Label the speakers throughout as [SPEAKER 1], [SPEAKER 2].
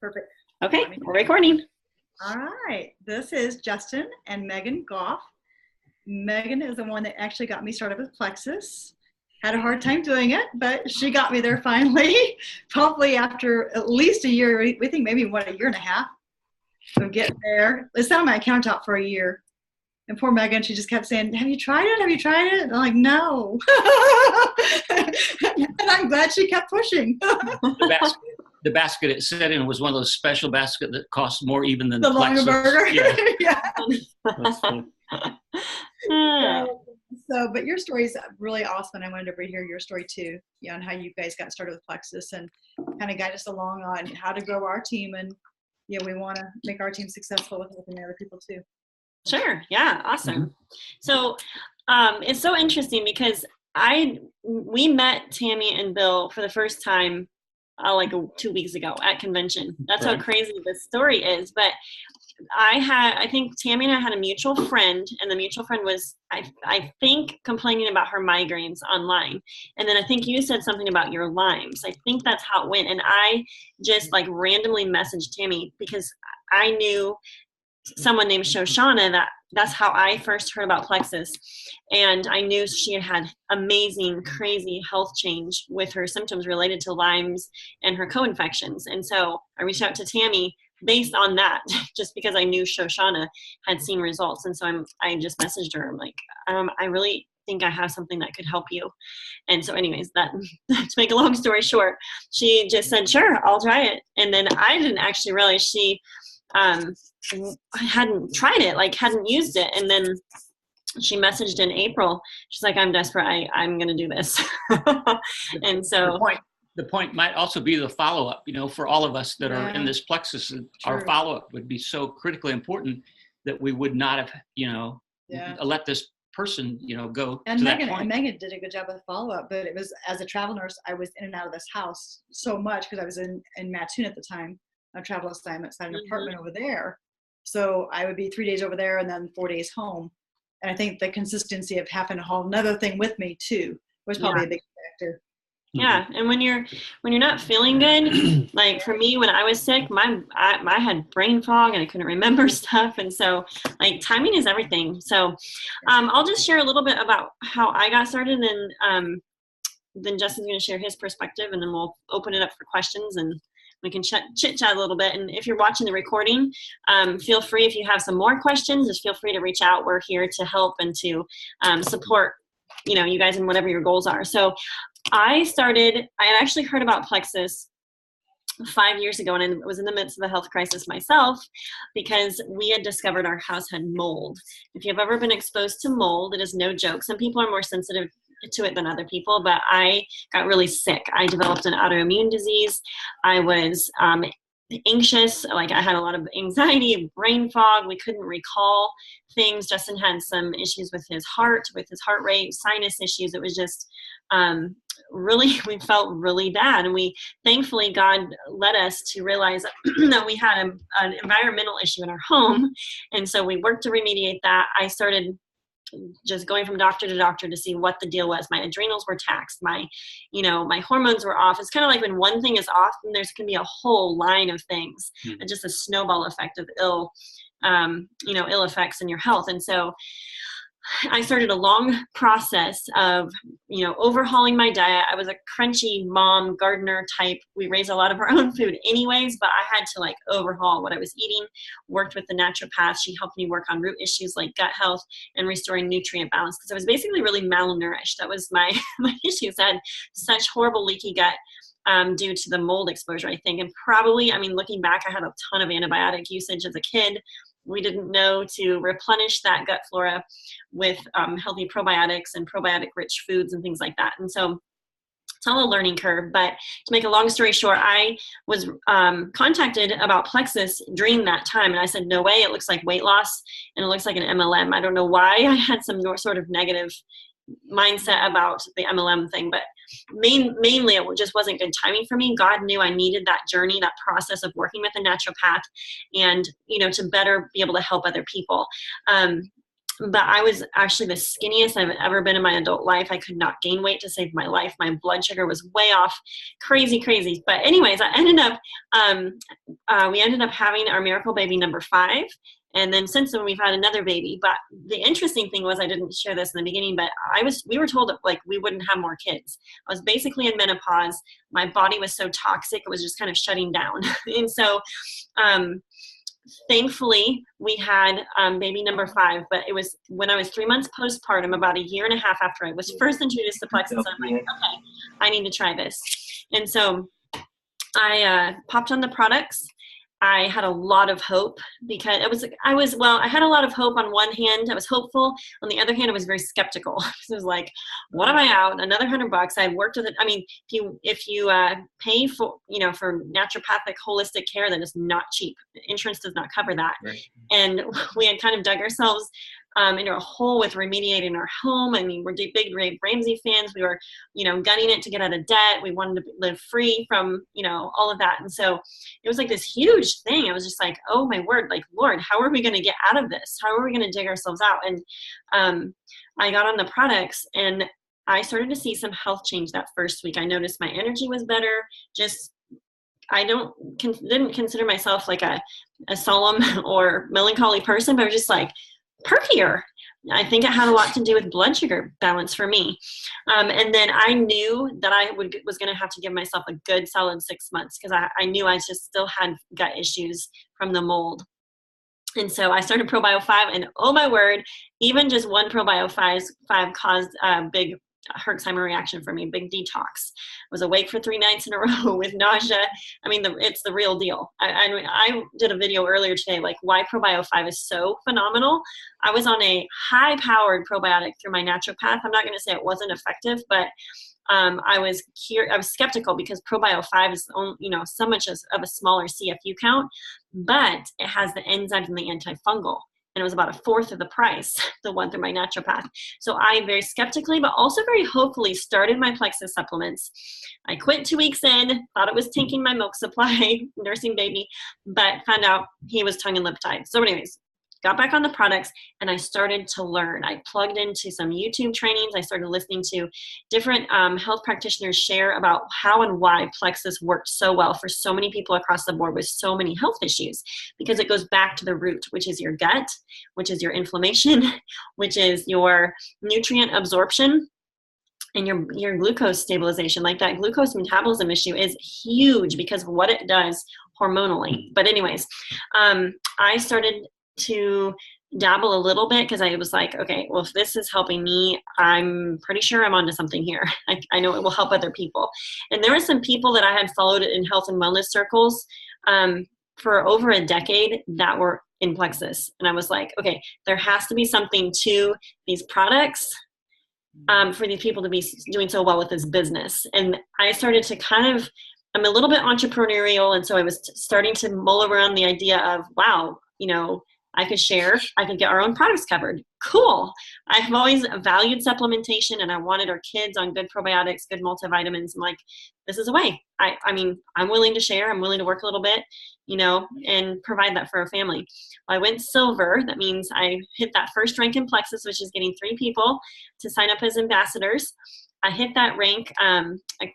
[SPEAKER 1] Perfect.
[SPEAKER 2] Okay, we're recording.
[SPEAKER 1] All right. This is Justin and Megan Goff. Megan is the one that actually got me started with Plexus. Had a hard time doing it, but she got me there finally. Probably after at least a year. We think maybe a year and a half of getting there. It sat on my account top for a year. And poor Megan, she just kept saying, "Have you tried it? Have you tried it?" And I'm like, "No." And I'm glad she kept pushing.
[SPEAKER 3] The basket it set in was one of those special baskets that cost more even than
[SPEAKER 1] the longer burger.
[SPEAKER 3] Yeah.
[SPEAKER 1] Yeah. But your story is really awesome. And I wanted to hear your story too, on how you guys got started with Plexus and kind of guide us along on how to grow our team. And we want to make our team successful with helping other people too.
[SPEAKER 2] Sure. Yeah. Awesome. Mm-hmm. So it's so interesting because we met Tammy and Bill for the first time like 2 weeks ago at convention. That's right. How crazy this story is. But I think Tammy and I had a mutual friend, and the mutual friend was, I think, complaining about her migraines online. And then I think you said something about your Lyme's. I think that's how it went. And I just like randomly messaged Tammy because I knew someone named Shoshana that's how I first heard about Plexus. And I knew she had had amazing, crazy health change with her symptoms related to Lyme's and her co-infections. And so I reached out to Tammy based on that, just because I knew Shoshana had seen results. And so I just messaged her. I'm like, I really think I have something that could help you. And so anyways, that to make a long story short, she just said, sure, I'll try it. And then I didn't actually realize she hadn't tried it, like hadn't used it. And then she messaged in April. She's like, I'm desperate. I'm going to do this. And so
[SPEAKER 3] the point might also be the follow-up, for all of us that are in this Plexus, our follow-up would be so critically important that we would not have, let this person, go
[SPEAKER 1] and
[SPEAKER 3] to
[SPEAKER 1] Megan,
[SPEAKER 3] that point.
[SPEAKER 1] And Megan did a good job with follow-up, but it was, as a travel nurse, I was in and out of this house so much because I was in Mattoon at the time. A travel assignment, so I had an apartment over there. So I would be 3 days over there and then 4 days home. And I think the consistency of having to haul another thing with me too was probably a big factor.
[SPEAKER 2] Yeah, and when you're not feeling good, like for me when I was sick, I had brain fog and I couldn't remember stuff, and so like timing is everything. So I'll just share a little bit about how I got started, and then Justin's going to share his perspective, and then we'll open it up for questions and we can chit-chat a little bit. And if you're watching the recording, feel free, if you have some more questions, just feel free to reach out. We're here to help and to support, you guys in whatever your goals are. So I had actually heard about Plexus 5 years ago, and I was in the midst of a health crisis myself because we had discovered our house had mold. If you've ever been exposed to mold, it is no joke. Some people are more sensitive to it than other people, but I got really sick. I developed an autoimmune disease. I was anxious, like I had a lot of anxiety, brain fog. We couldn't recall things. Justin had some issues with his heart rate, sinus issues. It was just really, we felt really bad. And thankfully, God led us to realize that we had an environmental issue in our home. And so we worked to remediate that. I started just going from doctor to doctor to see what the deal was. My adrenals were taxed. My hormones were off. It's kind of like when one thing is off, then there's can be a whole line of things, and just a snowball effect of ill effects in your health. And so I started a long process of, overhauling my diet. I was a crunchy mom, gardener type. We raised a lot of our own food anyways, but I had to overhaul what I was eating. Worked with the naturopath. She helped me work on root issues like gut health and restoring nutrient balance because I was basically really malnourished. That was my issues. I had such horrible leaky gut due to the mold exposure, I think. And probably, looking back, I had a ton of antibiotic usage as a kid. We didn't know to replenish that gut flora with healthy probiotics and probiotic-rich foods and things like that. And so it's all a learning curve. But to make a long story short, I was contacted about Plexus during that time. And I said, no way, it looks like weight loss and it looks like an MLM. I don't know why I had some sort of negative mindset about the MLM thing, but mainly it just wasn't good timing for me. God knew I needed that journey, that process of working with a naturopath and, to better be able to help other people. but I was actually the skinniest I've ever been in my adult life. I could not gain weight to save my life. My blood sugar was way off, crazy. But anyways, I ended up, we ended up having our miracle baby number 5. And then since then we've had another baby. But the interesting thing was, I didn't share this in the beginning, but we were told that like we wouldn't have more kids. I was basically in menopause. My body was so toxic, it was just kind of shutting down. And so, thankfully we had baby number 5, but it was when I was 3 months postpartum, about a year and a half after I was first introduced to Plexus. I'm like, okay, I need to try this. And so I popped on the products. I had a lot of hope because I had a lot of hope. On one hand, I was hopeful. On the other hand, I was very skeptical. So it was like, what am I out? Another $100. I worked with it. I mean, if you pay for, for naturopathic holistic care, that is not cheap. Insurance does not cover that. Right. And we had kind of dug ourselves into a hole with remediating our home. I mean, we're big Dave Ramsey fans. We were, gunning it to get out of debt. We wanted to live free from, all of that. And so it was like this huge thing. I was just like, oh my word, like, Lord, how are we going to get out of this? How are we going to dig ourselves out? And I got on the products, and I started to see some health change that first week. I noticed my energy was better. I didn't consider myself like a solemn or melancholy person, but I was just like, perkier. I think it had a lot to do with blood sugar balance for me. And then I knew that I was going to have to give myself a good solid 6 months, because I knew I just still had gut issues from the mold. And so I started ProBio 5, and oh my word, even just one ProBio 5 caused a big Herxheimer reaction for me, big detox. I was awake for 3 nights in a row with nausea. I mean, it's the real deal. I did a video earlier today, like why ProBio 5 is so phenomenal. I was on a high-powered probiotic through my naturopath. I'm not going to say it wasn't effective, but I was skeptical, because ProBio 5 is so much of a smaller CFU count, but it has the enzymes and the antifungal. And it was about 1/4 of the price, the one through my naturopath. So I very skeptically, but also very hopefully, started my Plexus supplements. I quit 2 weeks in, thought it was tanking my milk supply, nursing baby, but found out he was tongue and lip tied. So anyways, got back on the products, and I started to learn. I plugged into some YouTube trainings. I started listening to different health practitioners share about how and why Plexus worked so well for so many people across the board with so many health issues, because it goes back to the root, which is your gut, which is your inflammation, which is your nutrient absorption, and your glucose stabilization. Like that glucose metabolism issue is huge because of what it does hormonally. But anyways, I started to dabble a little bit, because I was like, okay, well, if this is helping me, I'm pretty sure I'm onto something here. I know it will help other people. And there were some people that I had followed in health and wellness circles for over a decade that were in Plexus. And I was like, okay, there has to be something to these products for these people to be doing so well with this business. And I started to I'm a little bit entrepreneurial. And so I was starting to mull around the idea of, wow, I could get our own products covered. Cool. I've always valued supplementation, and I wanted our kids on good probiotics, good multivitamins. I'm like, this is a way. I mean, I'm willing to share. I'm willing to work a little bit, and provide that for our family. I went silver. That means I hit that first rank in Plexus, which is getting 3 people to sign up as ambassadors. I hit that rank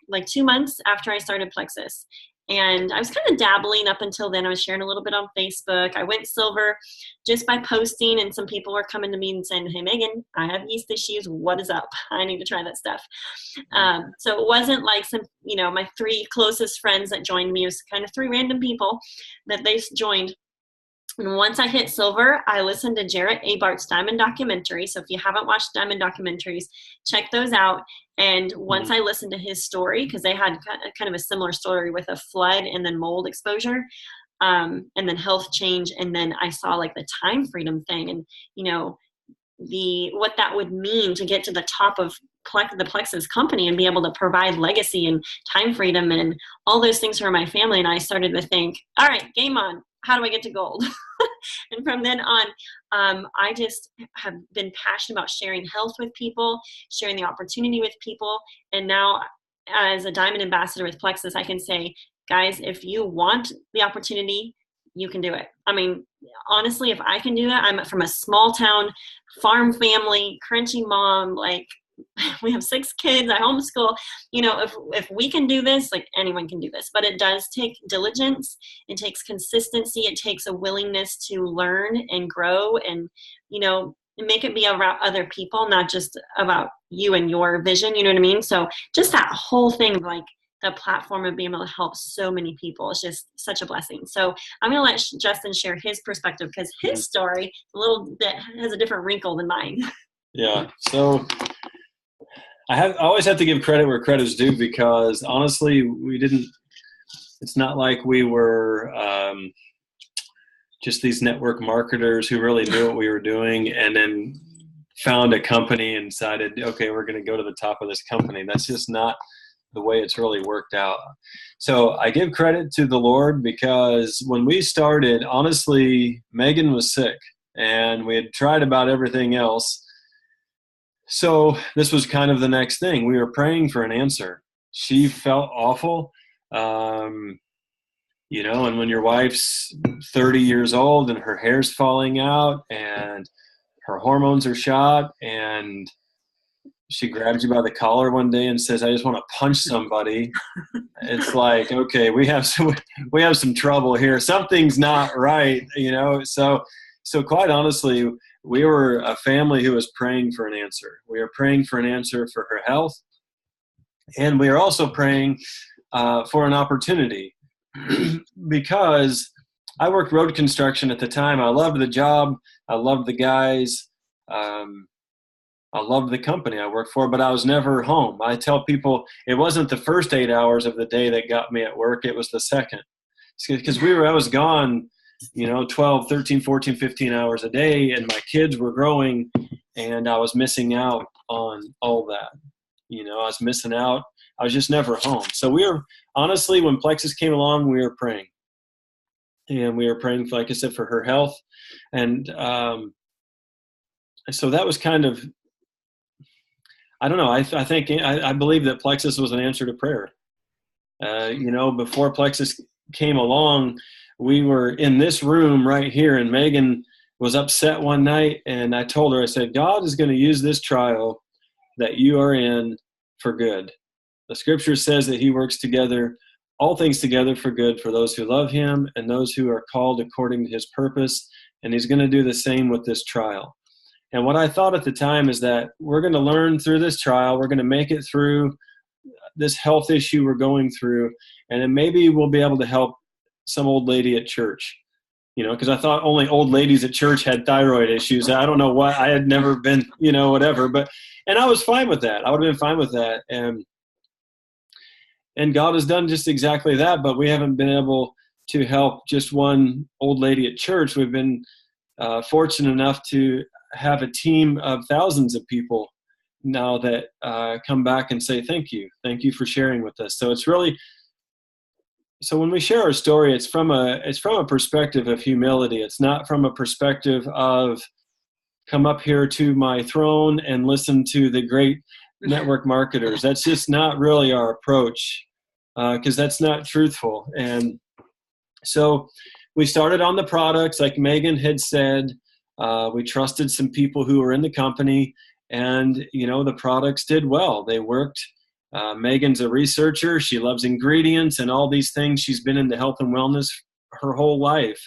[SPEAKER 2] like 2 months after I started Plexus. And I was kind of dabbling up until then. I was sharing a little bit on Facebook. I went silver just by posting, and some people were coming to me and saying, hey, Megan, I have yeast issues. What is up? I need to try that stuff. So it wasn't like my 3 closest friends that joined me. It was kind of 3 random people that they joined. And once I hit silver, I listened to Jarrett Abart's Diamond documentary. So if you haven't watched Diamond documentaries, check those out. And once I listened to his story, because they had kind of a similar story with a flood and then mold exposure, and then health change. And then I saw like the time freedom thing, and what that would mean to get to the top of the Plexus company and be able to provide legacy and time freedom and all those things for my family. And I started to think, all right, game on. How do I get to gold? And from then on, I just have been passionate about sharing health with people, sharing the opportunity with people. And now as a Diamond ambassador with Plexus, I can say, guys, if you want the opportunity you can do it. I mean, honestly, if I can do that, I'm from a small town farm family, crunchy mom, like we have 6 kids, I homeschool. If we can do this, like anyone can do this, but it does take diligence. It takes consistency. It takes a willingness to learn and grow and, make it be about other people, not just about you and your vision. You know what I mean? So just that whole thing of like the platform of being able to help so many people is just such a blessing. So I'm going to let Justin share his perspective because his story a little bit has a different wrinkle than mine.
[SPEAKER 4] Yeah. So I always have to give credit where credit's due, because honestly, it's not like we were just these network marketers who really knew what we were doing and then found a company and decided, okay, we're going to go to the top of this company. That's just not the way it's really worked out. So I give credit to the Lord, because when we started, honestly, Megan was sick and we had tried about everything else. So this was kind of the next thing. We were praying for an answer. She felt awful. And when your wife's 30 years old and her hair's falling out and her hormones are shot, and she grabs you by the collar one day and says, I just want to punch somebody. It's like, okay, we have some trouble here. Something's not right, So quite honestly, we were a family who was praying for an answer. We were praying for an answer for her health. And we are also praying for an opportunity, because I worked road construction at the time. I loved the job. I loved the guys. I loved the company I worked for, but I was never home. I tell people it wasn't the first 8 hours of the day that got me at work. It was the second, because I was gone, 12, 13, 14, 15 hours a day, and my kids were growing, and I was missing out on all that. I was missing out. I was just never home. So we were, honestly, when Plexus came along, we were praying. And we were praying, like I said, for her health. And so that was kind of, I don't know, I believe that Plexus was an answer to prayer. Before Plexus came along, we were in this room right here, and Megan was upset one night, and I told her, I said, God is going to use this trial that you are in for good. The scripture says that he works together, all things together for good for those who love him and those who are called according to his purpose. And he's going to do the same with this trial. And what I thought at the time is that we're going to learn through this trial. We're going to make it through this health issue we're going through. And then maybe we'll be able to help some old lady at church, because I thought only old ladies at church had thyroid issues. I don't know why. I had never been, whatever. And I was fine with that. I would have been fine with that. And God has done just exactly that, but we haven't been able to help just one old lady at church. We've been fortunate enough to have a team of thousands of people now that come back and say, thank you for sharing with us. So it's really, so when we share our story, it's from a perspective of humility. It's not from a perspective of come up here to my throne and listen to the great network marketers. That's just not really our approach, because that's not truthful. And so we started on the products, like Megan had said. We trusted some people who were in the company, and the products did well. They worked. Megan's a researcher. She loves ingredients and all these things. She's been into health and wellness her whole life.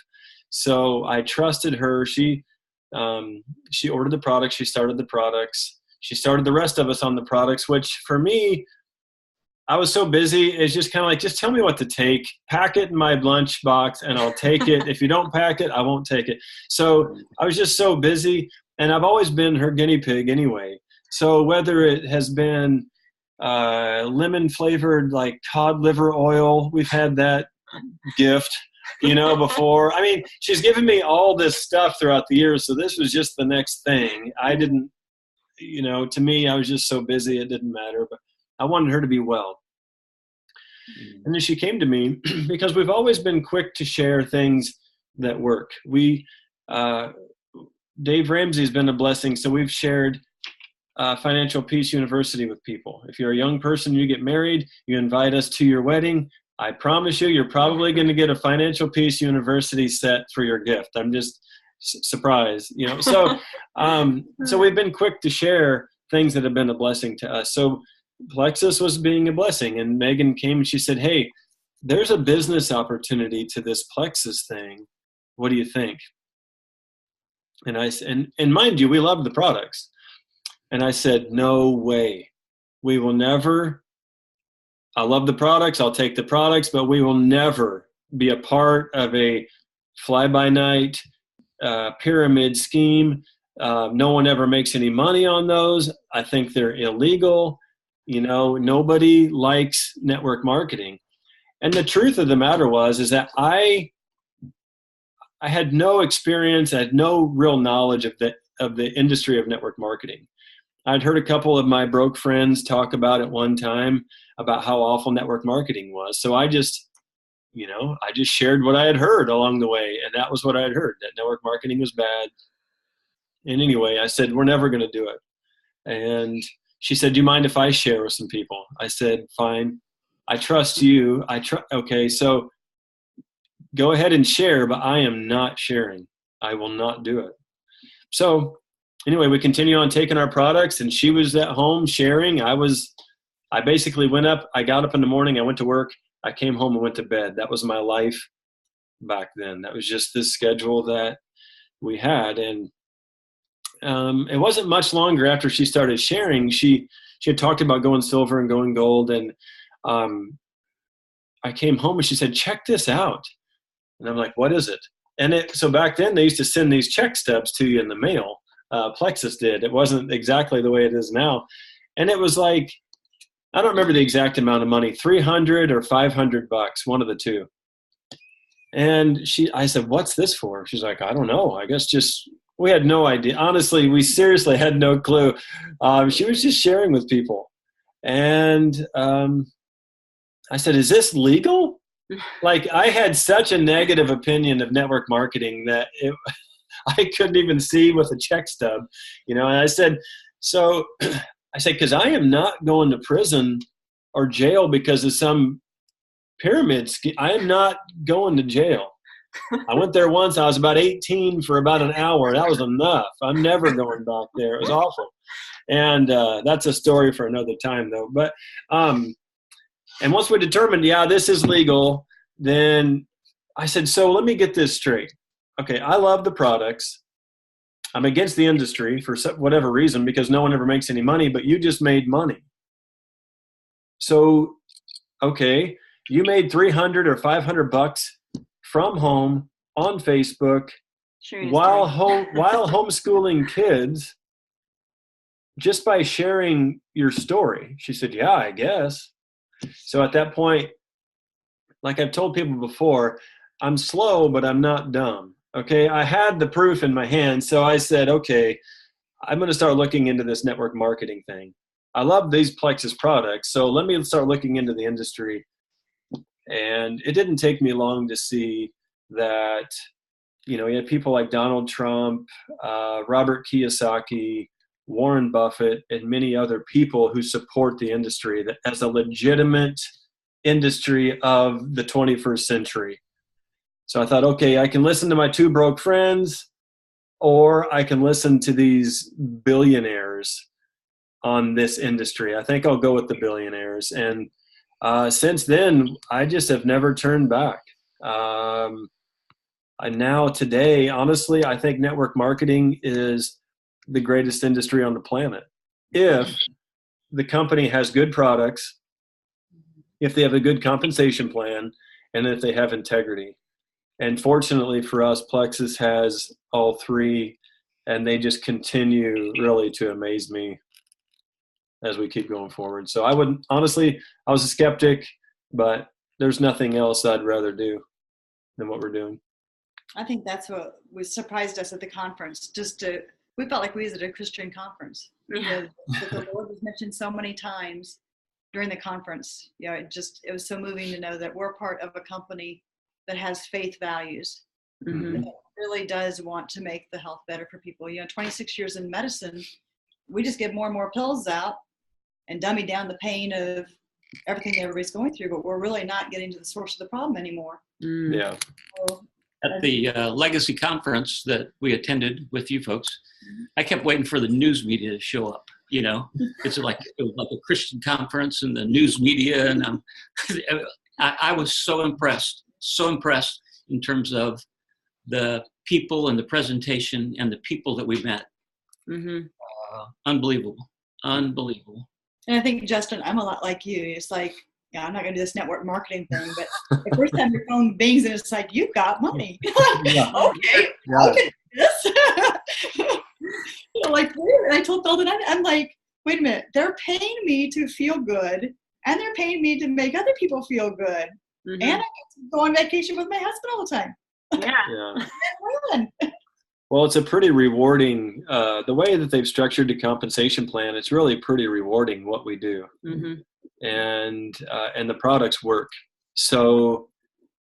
[SPEAKER 4] So I trusted her. She ordered the products. She started the products. She started the rest of us on the products, which for me, I was so busy. It's just kind of like, just tell me what to take, pack it in my lunch box, and I'll take it. If you don't pack it, I won't take it. So I was just so busy, and I've always been her guinea pig anyway. So whether it has been lemon flavored like cod liver oil, we've had that gift, before. I mean, she's given me all this stuff throughout the years. So this was just the next thing. I didn't, to me, I was just so busy. It didn't matter, but I wanted her to be well. And then she came to me because we've always been quick to share things that work. Dave Ramsey's been a blessing. So we've shared Financial Peace University with people. If you're a young person, you get married, you invite us to your wedding. I promise you, you're probably going to get a Financial Peace University set for your gift. I'm just surprised, you know. So, so we've been quick to share things that have been a blessing to us. So Plexus was being a blessing, and Megan came and she said, hey, there's a business opportunity to this Plexus thing. What do you think? And I said, and mind you, we love the products. And I said, no way. We will never. I love the products. I'll take the products, but we will never be a part of a fly-by-night pyramid scheme. No one ever makes any money on those. I think they're illegal. You know, nobody likes network marketing. And the truth of the matter is that I had no experience. I had no real knowledge of the industry of network marketing. I'd heard a couple of my broke friends talk about it one time about how awful network marketing was. So I just shared what I had heard along the way. And that was what I had heard, that network marketing was bad. And anyway, I said, we're never going to do it. And she said, do you mind if I share with some people? I said, fine. I trust you. Okay, so go ahead and share, but I am not sharing. I will not do it. So anyway, we continue on taking our products, and she was at home sharing. I basically went up. I got up in the morning. I went to work. I came home and went to bed. That was my life back then. That was just the schedule that we had. And it wasn't much longer after she started sharing. She had talked about going silver and going gold. And I came home and she said, check this out. And I'm like, what is it? And so back then they used to send these check stubs to you in the mail. Plexus did. It wasn't exactly the way it is now. And it was like, I don't remember the exact amount of money, $300 or $500, one of the two. And I said, what's this for? She's like, I don't know. I guess we had no idea. Honestly, we seriously had no clue. She was just sharing with people. And I said, is this legal? Like, I had such a negative opinion of network marketing that I couldn't even see with a check stub, you know. And I said, because I am not going to prison or jail because of some pyramid scheme. I am not going to jail. I went there once. I was about 18 for about an hour. That was enough. I'm never going back there. It was awful. And that's a story for another time, though. But and once we determined, yeah, this is legal, then I said, so let me get this straight. Okay, I love the products. I'm against the industry for whatever reason because no one ever makes any money, but you just made money. So, okay, you made $300 or $500 from home on Facebook while homeschooling kids just by sharing your story. She said, yeah, I guess. So at that point, like I've told people before, I'm slow, but I'm not dumb. Okay, I had the proof in my hand, so I said, okay, I'm going to start looking into this network marketing thing. I love these Plexus products, so let me start looking into the industry. And it didn't take me long to see that, you know, you had people like Donald Trump, Robert Kiyosaki, Warren Buffett, and many other people who support the industry that as a legitimate industry of the 21st century. So I thought, okay, I can listen to my two broke friends, or I can listen to these billionaires on this industry. I think I'll go with the billionaires. And since then, I just have never turned back. Now today, honestly, I think network marketing is the greatest industry on the planet. If the company has good products, if they have a good compensation plan, and if they have integrity. And fortunately for us, Plexus has all three, and they just continue really to amaze me as we keep going forward. So I was a skeptic, but there's nothing else I'd rather do than what we're doing.
[SPEAKER 1] I think that's what was surprised us at the conference. We felt like we was at a Christian conference. That the Lord was mentioned so many times during the conference. You know, it was so moving to know that we're part of a company that has faith values.
[SPEAKER 2] Mm-hmm.
[SPEAKER 1] That really does want to make the health better for people. You know, 26 years in medicine, we just give more and more pills out and dummy down the pain of everything everybody's going through, but we're really not getting to the source of the problem anymore.
[SPEAKER 4] Yeah.
[SPEAKER 1] So,
[SPEAKER 3] At the Legacy Conference that we attended with you folks, I kept waiting for the news media to show up. You know, it was like a Christian conference and the news media, and I was so impressed in terms of the people and the presentation and the people that we met.
[SPEAKER 2] Mm-hmm.
[SPEAKER 3] Unbelievable.
[SPEAKER 1] And I think, Justin, I'm a lot like you. It's like, I'm not going to do this network marketing thing, but the first time your phone bings and it's like, you've got money.
[SPEAKER 4] Yeah.
[SPEAKER 1] Okay,
[SPEAKER 4] Yeah.
[SPEAKER 1] I can do this. Like, I told Belden, I'm like, wait a minute, they're paying me to feel good, and they're paying me to make other people feel good.
[SPEAKER 2] Mm-hmm.
[SPEAKER 1] And I get to go on vacation with my husband all the time.
[SPEAKER 2] Yeah.
[SPEAKER 4] Well, it's a pretty rewarding, the way that they've structured the compensation plan, it's really pretty rewarding what we do.
[SPEAKER 2] Mm-hmm.
[SPEAKER 4] And the products work. So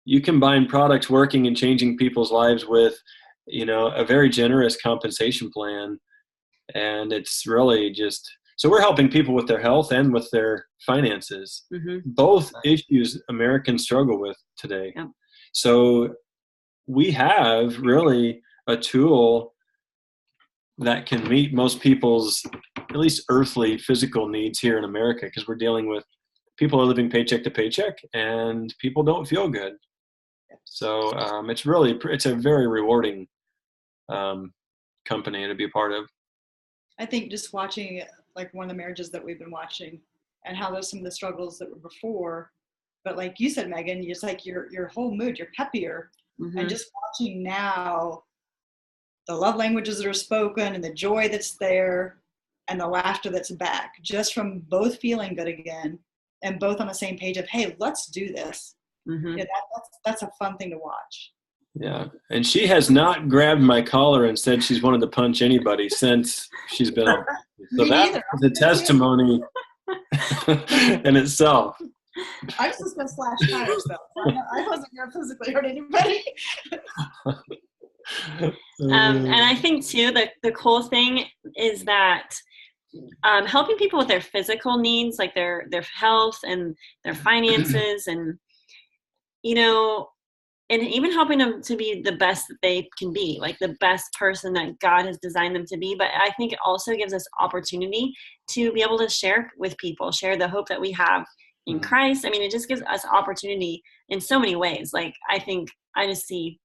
[SPEAKER 4] you combine products working and changing people's lives with, a very generous compensation plan. And it's really just, so we're helping people with their health and with their finances, both issues Americans struggle with today.
[SPEAKER 2] Yep.
[SPEAKER 4] So we have really a tool that can meet most people's, at least earthly physical needs here in America, because we're dealing with people are living paycheck to paycheck and people don't feel good. So it's a very rewarding company to be a part of.
[SPEAKER 1] I think just watching like one of the marriages that we've been watching and how there's some of the struggles that were before, but like you said, Megan, it's like your whole mood, you're peppier.
[SPEAKER 2] Mm-hmm.
[SPEAKER 1] And just watching now the love languages that are spoken and the joy that's there and the laughter that's back, just from both feeling good again and both on the same page of, hey, let's do this.
[SPEAKER 2] Mm-hmm.
[SPEAKER 1] Yeah, that's a fun thing to watch.
[SPEAKER 4] Yeah, and she has not grabbed my collar and said she's wanted to punch anybody since she's been on. So that's a testimony in itself.
[SPEAKER 1] I was just going to slash tires, though. I wasn't going to physically hurt anybody.
[SPEAKER 2] And I think, too, the cool thing is that helping people with their physical needs, like their health and their finances and, and even helping them to be the best that they can be, like the best person that God has designed them to be. But I think it also gives us opportunity to be able to share with people, share the hope that we have in Christ. I mean, it just gives us opportunity in so many ways. Like, I think I just see,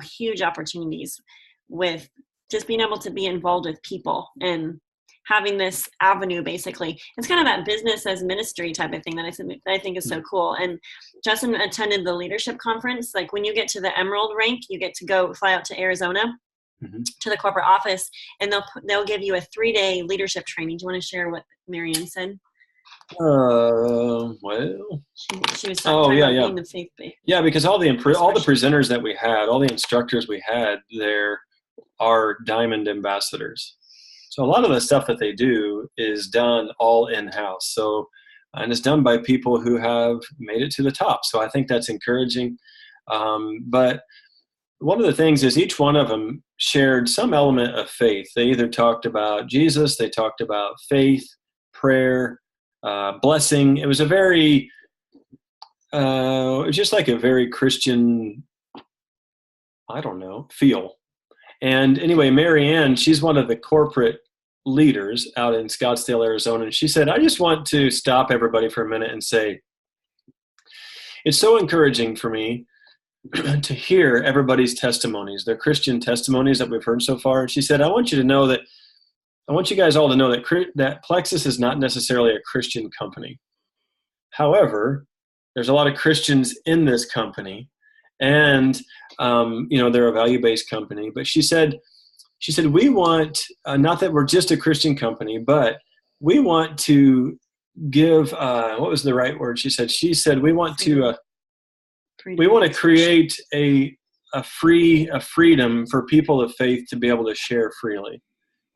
[SPEAKER 2] huge opportunities with just being able to be involved with people and having this avenue. Basically, it's kind of that business as ministry type of thing that I think is so cool. And Justin attended the leadership conference. Like, when you get to the Emerald rank, you get to go fly out to Arizona to the corporate office, and they'll give you a 3-day leadership training. Do you want to share what Marianne said?
[SPEAKER 4] Well,
[SPEAKER 2] she was talking about being the faith-based.
[SPEAKER 4] Yeah, because all the presenters that we had, all the instructors we had there are Diamond ambassadors. So a lot of the stuff that they do is done all in-house. So, and it's done by people who have made it to the top. So I think that's encouraging. But one of the things is each one of them shared some element of faith. They either talked about Jesus, they talked about faith, prayer, blessing. It was just like a very Christian, feel. And anyway, Marianne, she's one of the corporate leaders out in Scottsdale, Arizona. And she said, I just want to stop everybody for a minute and say, it's so encouraging for me to hear everybody's testimonies, their Christian testimonies that we've heard so far. And she said, I want you guys all to know that Plexus is not necessarily a Christian company. However, there's a lot of Christians in this company, and they're a value-based company. But she said we want not that we're just a Christian company, but we want to give what was the right word? She said we want to create a freedom for people of faith to be able to share freely.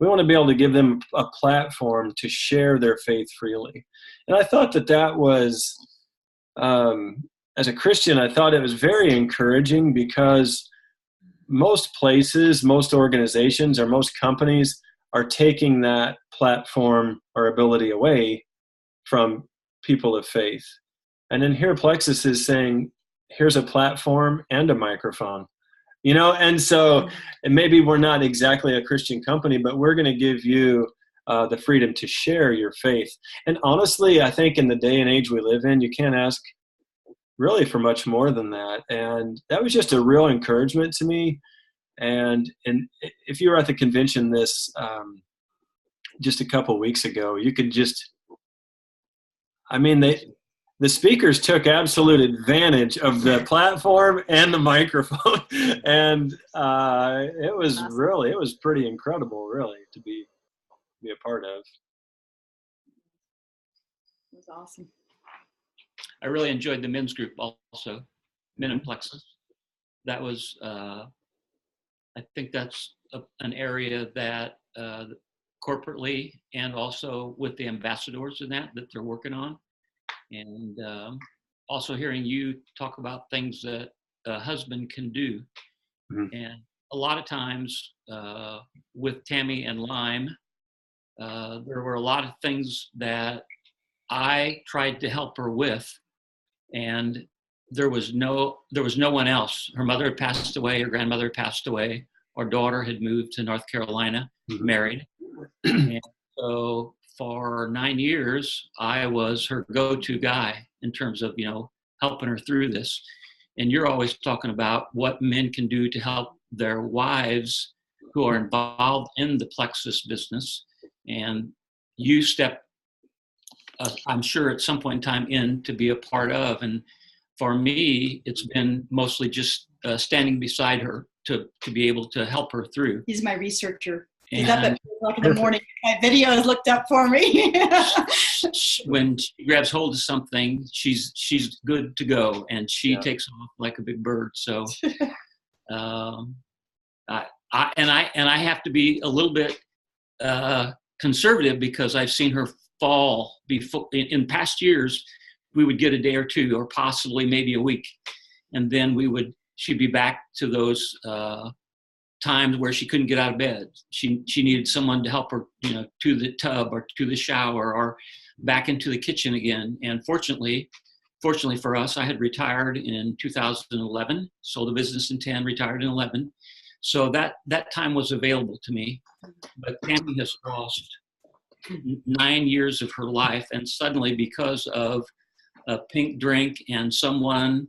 [SPEAKER 4] We want to be able to give them a platform to share their faith freely. And I thought that was, as a Christian, I thought it was very encouraging, because most places, most organizations, or most companies are taking that platform or ability away from people of faith. And then here Plexus is saying, here's a platform and a microphone. And so and maybe we're not exactly a Christian company, but we're going to give you the freedom to share your faith. And honestly, I think in the day and age we live in, you can't ask really for much more than that. And that was just a real encouragement to me. And if you were at the convention this just a couple weeks ago, you could just, the speakers took absolute advantage of the platform and the microphone. And it was pretty incredible, really, to be a part of.
[SPEAKER 1] It was awesome.
[SPEAKER 3] I really enjoyed the men's group also, Men in Plexus. That was, I think that's an area that corporately and also with the ambassadors and that they're working on. And also hearing you talk about things that a husband can do. Mm-hmm. And a lot of times with Tammy and Lime, there were a lot of things that I tried to help her with, and there was no one else. Her mother had passed away, her grandmother had passed away, our daughter had moved to North Carolina, mm-hmm. married. And so for 9 years, I was her go-to guy in terms of, helping her through this. And you're always talking about what men can do to help their wives who are involved in the Plexus business. And you step, I'm sure at some point in time, in to be a part of. And for me, it's been mostly just standing beside her to be able to help her through.
[SPEAKER 1] He's my researcher. He's up at 4 o'clock in the morning. My video is looked up for me.
[SPEAKER 3] When she grabs hold of something, she's good to go, and she takes off like a big bird. So, I have to be a little bit conservative because I've seen her fall before. In past years, we would get a day or two, or possibly maybe a week, and then she'd be back to those times where she couldn't get out of bed. She needed someone to help her, to the tub or to the shower or back into the kitchen again. And fortunately for us, I had retired in 2011, sold the business in 10, retired in 11. So that time was available to me. But Tammy has lost 9 years of her life, and suddenly, because of a pink drink and someone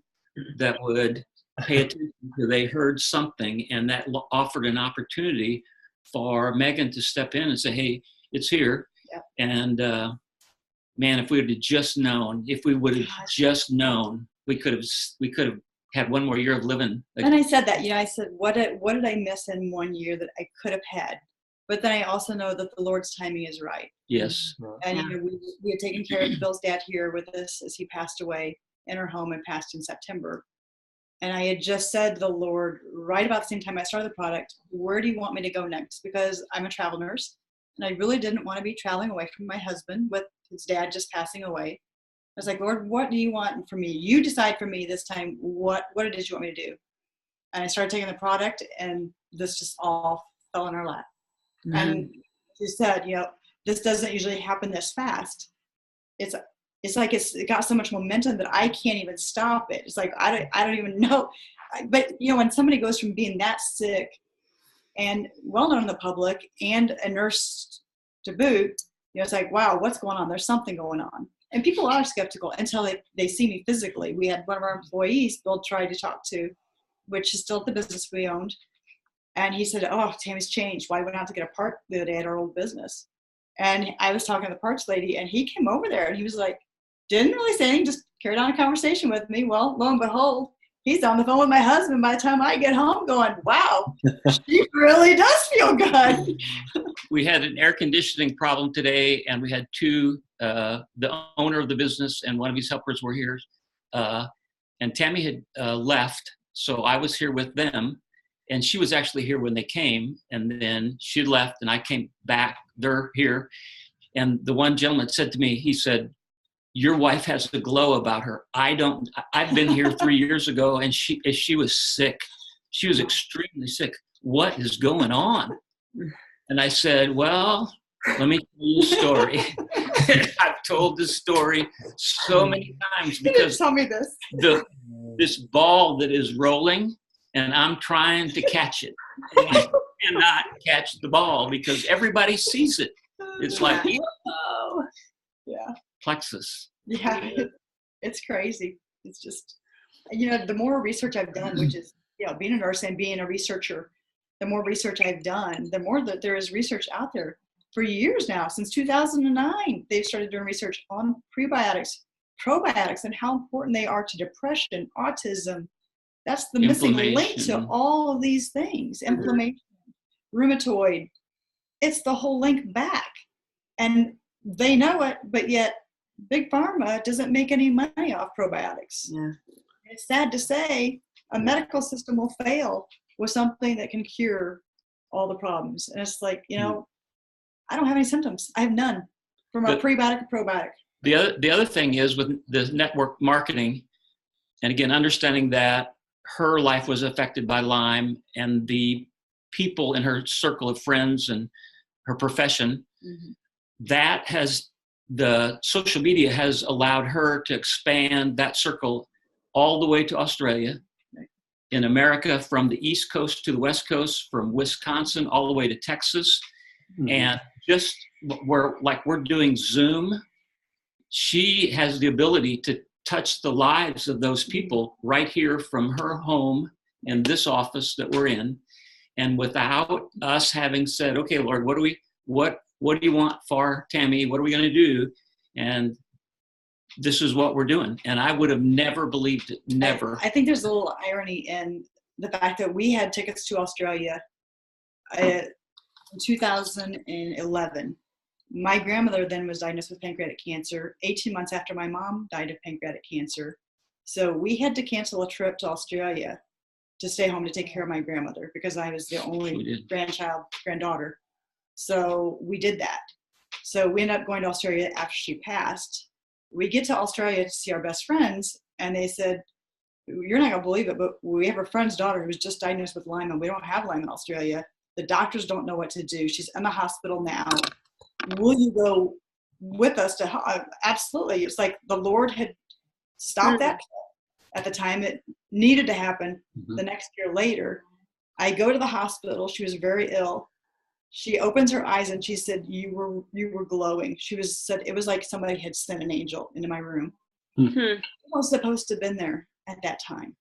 [SPEAKER 3] that would pay attention to, they heard something, and that offered an opportunity for Megan to step in and say, hey, it's here. Yeah. And man, if we would have just known, we could have had one more year of living.
[SPEAKER 1] And I said that, I said, what did I miss in 1 year that I could have had? But then I also know that the Lord's timing is right.
[SPEAKER 3] Yes.
[SPEAKER 1] And we had taken care of Bill's dad here with us as he passed away in our home and passed in September. And I had just said to the Lord, right about the same time I started the product, where do you want me to go next? Because I'm a travel nurse, and I really didn't want to be traveling away from my husband with his dad just passing away. I was like, Lord, what do you want from me? You decide for me this time what it is you want me to do. And I started taking the product, and this just all fell in our lap. Mm-hmm. And she said, this doesn't usually happen this fast. It's like it got so much momentum that I can't even stop it. It's like I don't even know. But when somebody goes from being that sick and well known in the public and a nurse to boot, it's like, wow, what's going on? There's something going on. And people are skeptical until they see me physically. We had one of our employees, Bill, tried to talk to, which is still at the business we owned. And he said, oh, Tammy's changed. Why went out to get a part the other day at our old business? And I was talking to the parts lady, and he came over there, and he was like, didn't really say anything, just carried on a conversation with me. Well, lo and behold, he's on the phone with my husband by the time I get home going, wow, she really does feel good.
[SPEAKER 3] We had an air conditioning problem today, and we had two, the owner of the business and one of his helpers were here. And Tammy had left, so I was here with them. And she was actually here when they came, and then she left, and I came back. They're here. And the one gentleman said to me, he said, your wife has a glow about her. I've been here 3 years ago, and she was sick. She was extremely sick. What is going on? And I said, well, Let me tell you a story. I've told this story so many times because
[SPEAKER 1] tell me this.
[SPEAKER 3] This ball that is rolling, and I'm trying to catch it. And I cannot catch the ball because everybody sees it. It's like, whoa.
[SPEAKER 1] Yeah.
[SPEAKER 3] Plexus.
[SPEAKER 1] Yeah. It's crazy. It's just, the more research I've done, which is, being a nurse and being a researcher, the more research I've done, the more that there is research out there. For years now, since 2009, they've started doing research on prebiotics, probiotics, and how important they are to depression, autism. That's the missing link to all of these things. Inflammation, rheumatoid. It's the whole link back. And they know it, but yet Big Pharma doesn't make any money off probiotics.
[SPEAKER 2] Yeah.
[SPEAKER 1] It's sad to say a medical system will fail with something that can cure all the problems. And it's like, I don't have any symptoms. I have none from a prebiotic to probiotic.
[SPEAKER 3] The other thing is with the network marketing, and again, understanding that her life was affected by Lyme and the people in her circle of friends and her profession, that has, the social media has allowed her to expand that circle all the way to Australia, in America, from the East Coast to the West Coast, from Wisconsin all the way to Texas. And just we're doing Zoom, she has the ability to touch the lives of those people right here from her home in this office that we're in. And without us having said, okay, Lord, what do you want for Tammy? What are we going to do? And this is what we're doing. And I would have never believed it. Never.
[SPEAKER 1] I think there's a little irony in the fact that we had tickets to Australia in 2011. My grandmother then was diagnosed with pancreatic cancer 18 months after my mom died of pancreatic cancer. So we had to cancel a trip to Australia to stay home to take care of my grandmother because I was the only granddaughter. So we did that. So we ended up going to Australia after she passed. We get to Australia to see our best friends, and they said, you're not going to believe it, but we have a friend's daughter who was just diagnosed with Lyme, and we don't have Lyme in Australia. The doctors don't know what to do. She's in the hospital now. Will you go with us to absolutely. It's like the Lord had stopped that at the time it needed to happen. The next year later, I go to the hospital. She was very ill. She opens her eyes and she said, you were glowing. Said it was like somebody had sent an angel into my room. I was supposed to have been there at that time.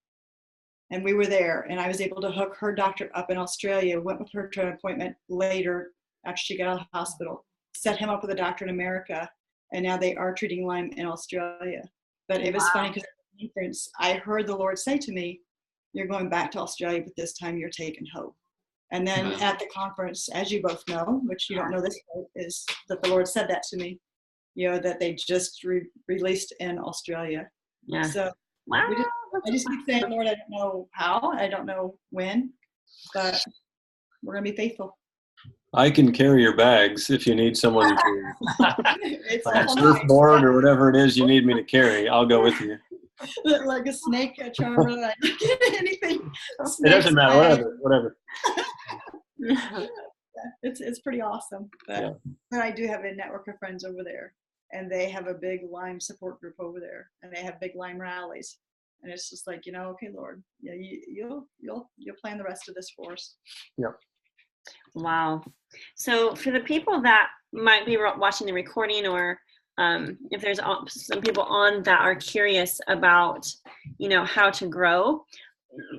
[SPEAKER 1] And we were there, and I was able to hook her doctor up in Australia, went with her to an appointment later after she got out of the hospital, set him up with a doctor in America, and now they are treating Lyme in Australia. But it was funny because I heard the Lord say to me, you're going back to Australia, but this time you're taking hope. And then at the conference, as you both know, which you don't know this part, is that the Lord said that to me, that they just released in Australia.
[SPEAKER 2] Yeah.
[SPEAKER 1] So I just keep saying, Lord, I don't know how, I don't know when, but we're going to be faithful.
[SPEAKER 4] I can carry your bags if you need someone to
[SPEAKER 1] It's
[SPEAKER 4] like a surfboard or whatever it is you need me to carry. I'll go with you.
[SPEAKER 1] Like a snake charmer, anything.
[SPEAKER 4] It doesn't matter, whatever.
[SPEAKER 1] It's pretty awesome. But I do have a network of friends over there, and they have a big Lyme support group over there, and they have big Lyme rallies. And it's just like, okay, Lord, you'll plan the rest of this for us.
[SPEAKER 4] Yep.
[SPEAKER 2] Wow. So for the people that might be watching the recording, or if there's some people on that are curious about, how to grow,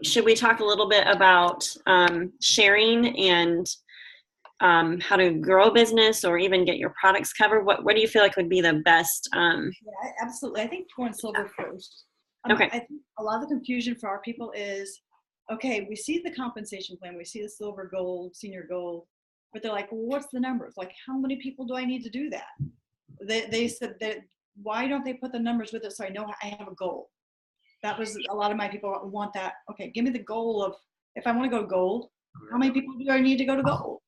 [SPEAKER 2] should we talk a little bit about sharing and how to grow a business or even get your products covered? What do you feel like would be the best?
[SPEAKER 1] Yeah, absolutely. I think corn silver first.
[SPEAKER 2] Okay.
[SPEAKER 1] I think a lot of the confusion for our people is, okay, we see the compensation plan, we see the silver, gold, senior gold, but they're like, well, what's the numbers? Like, how many people do I need to do that? They said that, why don't they put the numbers with it so I know I have a goal? That was a lot of my people want that. Okay, give me the goal of, if I want to go gold, how many people do I need to go to gold?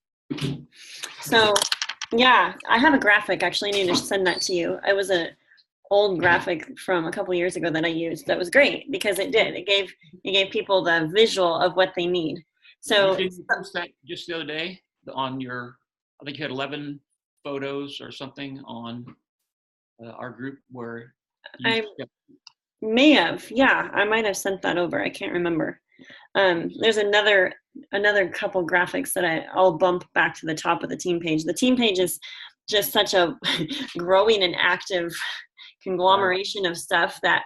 [SPEAKER 2] So, yeah, I have a graphic. Actually, I need to send that to you. It was an old graphic from a couple years ago that I used. That was great because it gave people the visual of what they need. So
[SPEAKER 3] did you post that just the other day on your? I think you had 11 photos or something on our group where
[SPEAKER 2] I may have. Yeah, I might have sent that over. I can't remember. There's another couple graphics that I'll bump back to the top of the team page. The team page is just such a growing and active conglomeration of stuff that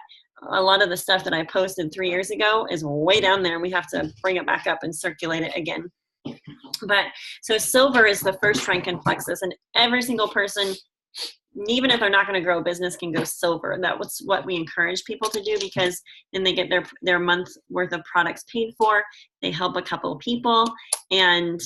[SPEAKER 2] a lot of the stuff that I posted 3 years ago is way down there. We have to bring it back up and circulate it again. But so silver is the first rank in Plexus, and every single person, even if they're not going to grow a business, can go silver. That's what we encourage people to do, because then they get their month's worth of products paid for. They help a couple of people, and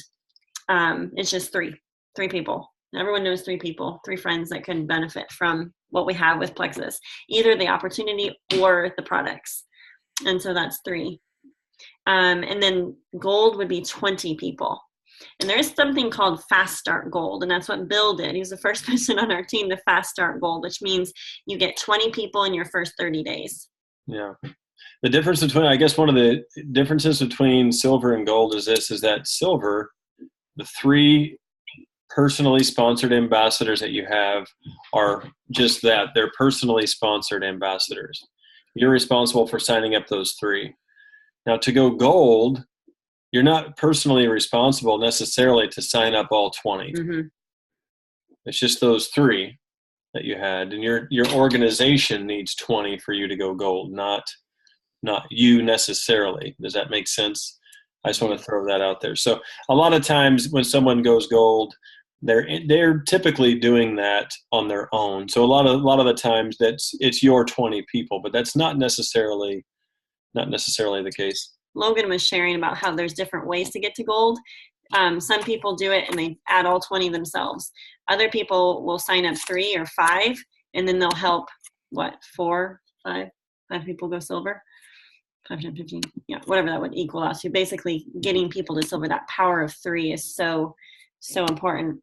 [SPEAKER 2] it's just three people. Everyone knows 3 people, 3 friends that can benefit from what we have with Plexus, either the opportunity or the products. And so that's 3. And then gold would be 20 people. And there's something called Fast Start Gold, and that's what Bill did. He was the first person on our team to Fast Start Gold, which means you get 20 people in your first 30 days.
[SPEAKER 4] Yeah. The difference between, I guess one of the differences between silver and gold is that silver, the 3 personally sponsored ambassadors that you have are just that. They're personally sponsored ambassadors. You're responsible for signing up those 3. Now, to go gold, you're not personally responsible necessarily to sign up all 20. Mm-hmm. It's just those 3 that you had, and your organization needs 20 for you to go gold, not you necessarily. Does that make sense? I just want to throw that out there. So a lot of times when someone goes gold, they're typically doing that on their own. So a lot of the times it's your 20 people, but that's not necessarily the case.
[SPEAKER 2] Logan was sharing about how there's different ways to get to gold. Some people do it and they add all 20 themselves. Other people will sign up 3 or 5, and then they'll help 5 people go silver. 5, 10, 15, yeah, whatever that would equal out to. Basically, getting people to silver, that power of 3 is so important.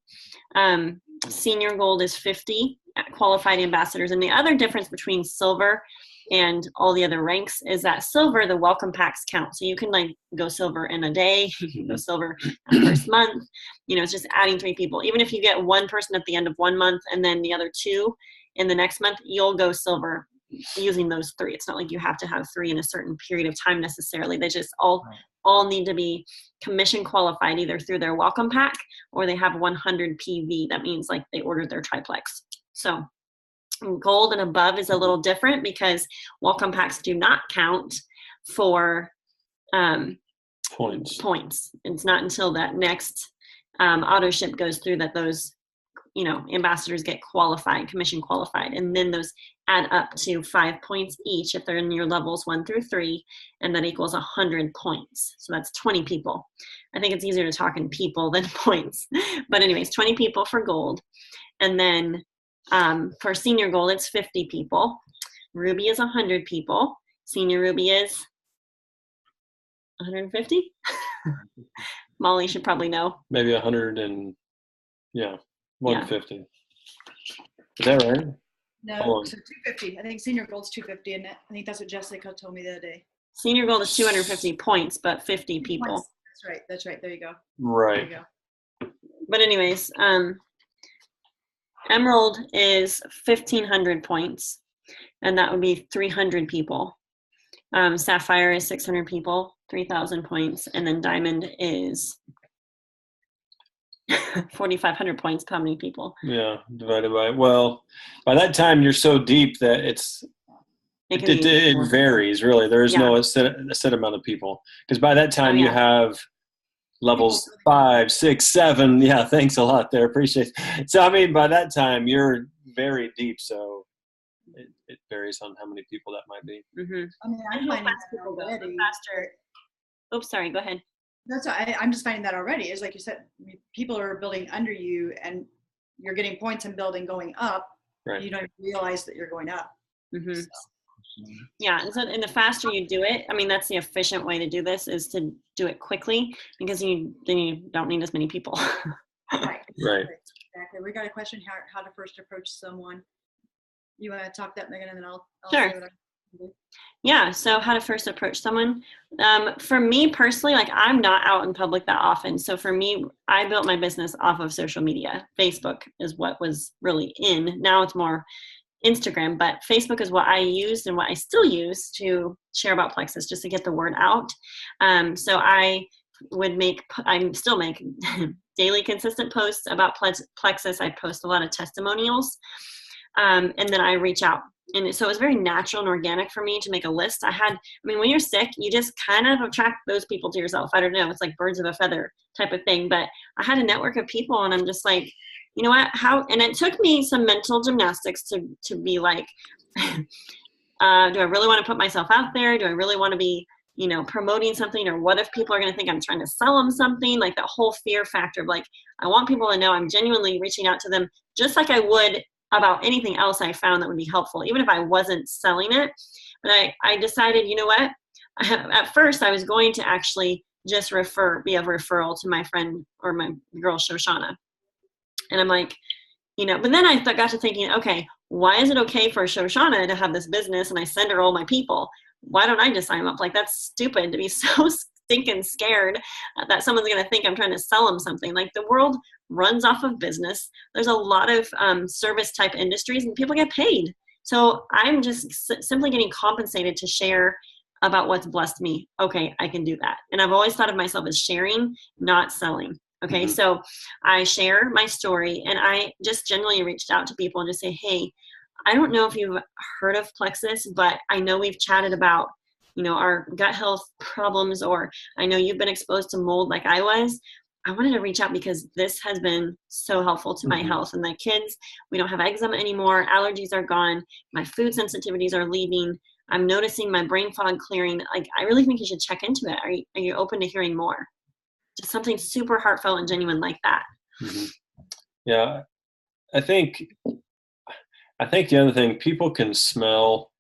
[SPEAKER 2] Senior gold is 50 qualified ambassadors. And the other difference between silver and all the other ranks is that silver, the welcome packs count. So you can go silver in a day, you can go silver the first month. It's just adding 3 people. Even if you get 1 person at the end of 1 month and then the other 2 in the next month, you'll go silver using those 3. It's not like you have to have 3 in a certain period of time necessarily. They just all need to be commission qualified either through their welcome pack or they have 100 PV. That means they ordered their triplex. So gold and above is a little different because welcome packs do not count for points. It's not until that next auto ship goes through that those ambassadors get qualified, commission qualified, and then those add up to 5 points each if they're in your levels 1 through 3, and that equals 100 points. So that's 20 people. I think it's easier to talk in people than points. But anyways, 20 people for gold. And then for senior gold, it's 50 people. Ruby is 100 people. Senior Ruby is 150? Molly should probably know.
[SPEAKER 4] Maybe 100 and, 150. Yeah. Is that right?
[SPEAKER 1] No, so 250. I think senior gold's 250, and I think that's what Jessica told me the other day.
[SPEAKER 2] Senior gold is 250 points, but 50 people.
[SPEAKER 1] Points. That's right. There you go.
[SPEAKER 4] Right.
[SPEAKER 1] There you go.
[SPEAKER 2] But anyways, Emerald is 1,500 points, and that would be 300 people. Sapphire is 600 people, 3,000 points, and then Diamond is 4,500 points. How many people?
[SPEAKER 4] Yeah, divided by that time you're so deep that it varies really. There is no set amount of people, because by that time you have levels 5, 6, 7. Yeah, thanks a lot there. Appreciate it. So by that time you're very deep, so it varies on how many people that might be.
[SPEAKER 2] Mm-hmm.
[SPEAKER 1] I'm finding that already.
[SPEAKER 2] Faster. Oops, sorry. Go ahead.
[SPEAKER 1] That's I'm just finding that already. Is like you said, people are building under you, and you're getting points and building going up.
[SPEAKER 4] Right.
[SPEAKER 1] You don't realize that you're going up.
[SPEAKER 2] Mm-hmm. So. Yeah, and the faster you do it, that's the efficient way to do this, is to do it quickly, because then you don't need as many people.
[SPEAKER 1] Right.
[SPEAKER 4] Exactly.
[SPEAKER 1] We got a question how to first approach someone. You want to talk that, Megan, and then I'll
[SPEAKER 2] sure.
[SPEAKER 1] say what
[SPEAKER 2] Yeah. So how to first approach someone. For me personally, like I'm not out in public that often. So for me, I built my business off of social media. Facebook is what was really in. Now it's more Instagram, but Facebook is what I used and what I still use to share about Plexus, just to get the word out. So I still make daily consistent posts about Plexus. I post a lot of testimonials, and then I reach out. And so it was very natural and organic for me to make a list. When you're sick, you just kind of attract those people to yourself. I don't know. It's like birds of a feather type of thing. But I had a network of people, and I'm just like, you know what, and it took me some mental gymnastics to be like, do I really want to put myself out there? Do I really want to be, promoting something? Or what if people are going to think I'm trying to sell them something? Like that whole fear factor of like, I want people to know I'm genuinely reaching out to them just like I would about anything else I found that would be helpful, even if I wasn't selling it. But I decided, you know what, at first I was going to actually just be a referral to my friend or my girl, Shoshana. And I'm like, but then I got to thinking, okay, why is it okay for Shoshana to have this business and I send her all my people? Why don't I just sign them up? Like, that's stupid to be so stinking scared that someone's going to think I'm trying to sell them something. Like, the world runs off of business. There's a lot of service type industries and people get paid. So I'm just simply getting compensated to share about what's blessed me. Okay, I can do that. And I've always thought of myself as sharing, not selling. Okay, so I share my story, and I just generally reached out to people and just say, hey, I don't know if you've heard of Plexus, but I know we've chatted about, our gut health problems, or I know you've been exposed to mold like I was. I wanted to reach out because this has been so helpful to my health and my kids. We don't have eczema anymore. Allergies are gone. My food sensitivities are leaving. I'm noticing my brain fog clearing. Like, I really think you should check into it. Are you open to hearing more? Just something super heartfelt and genuine like that.
[SPEAKER 4] Yeah, I think the other thing, people can smell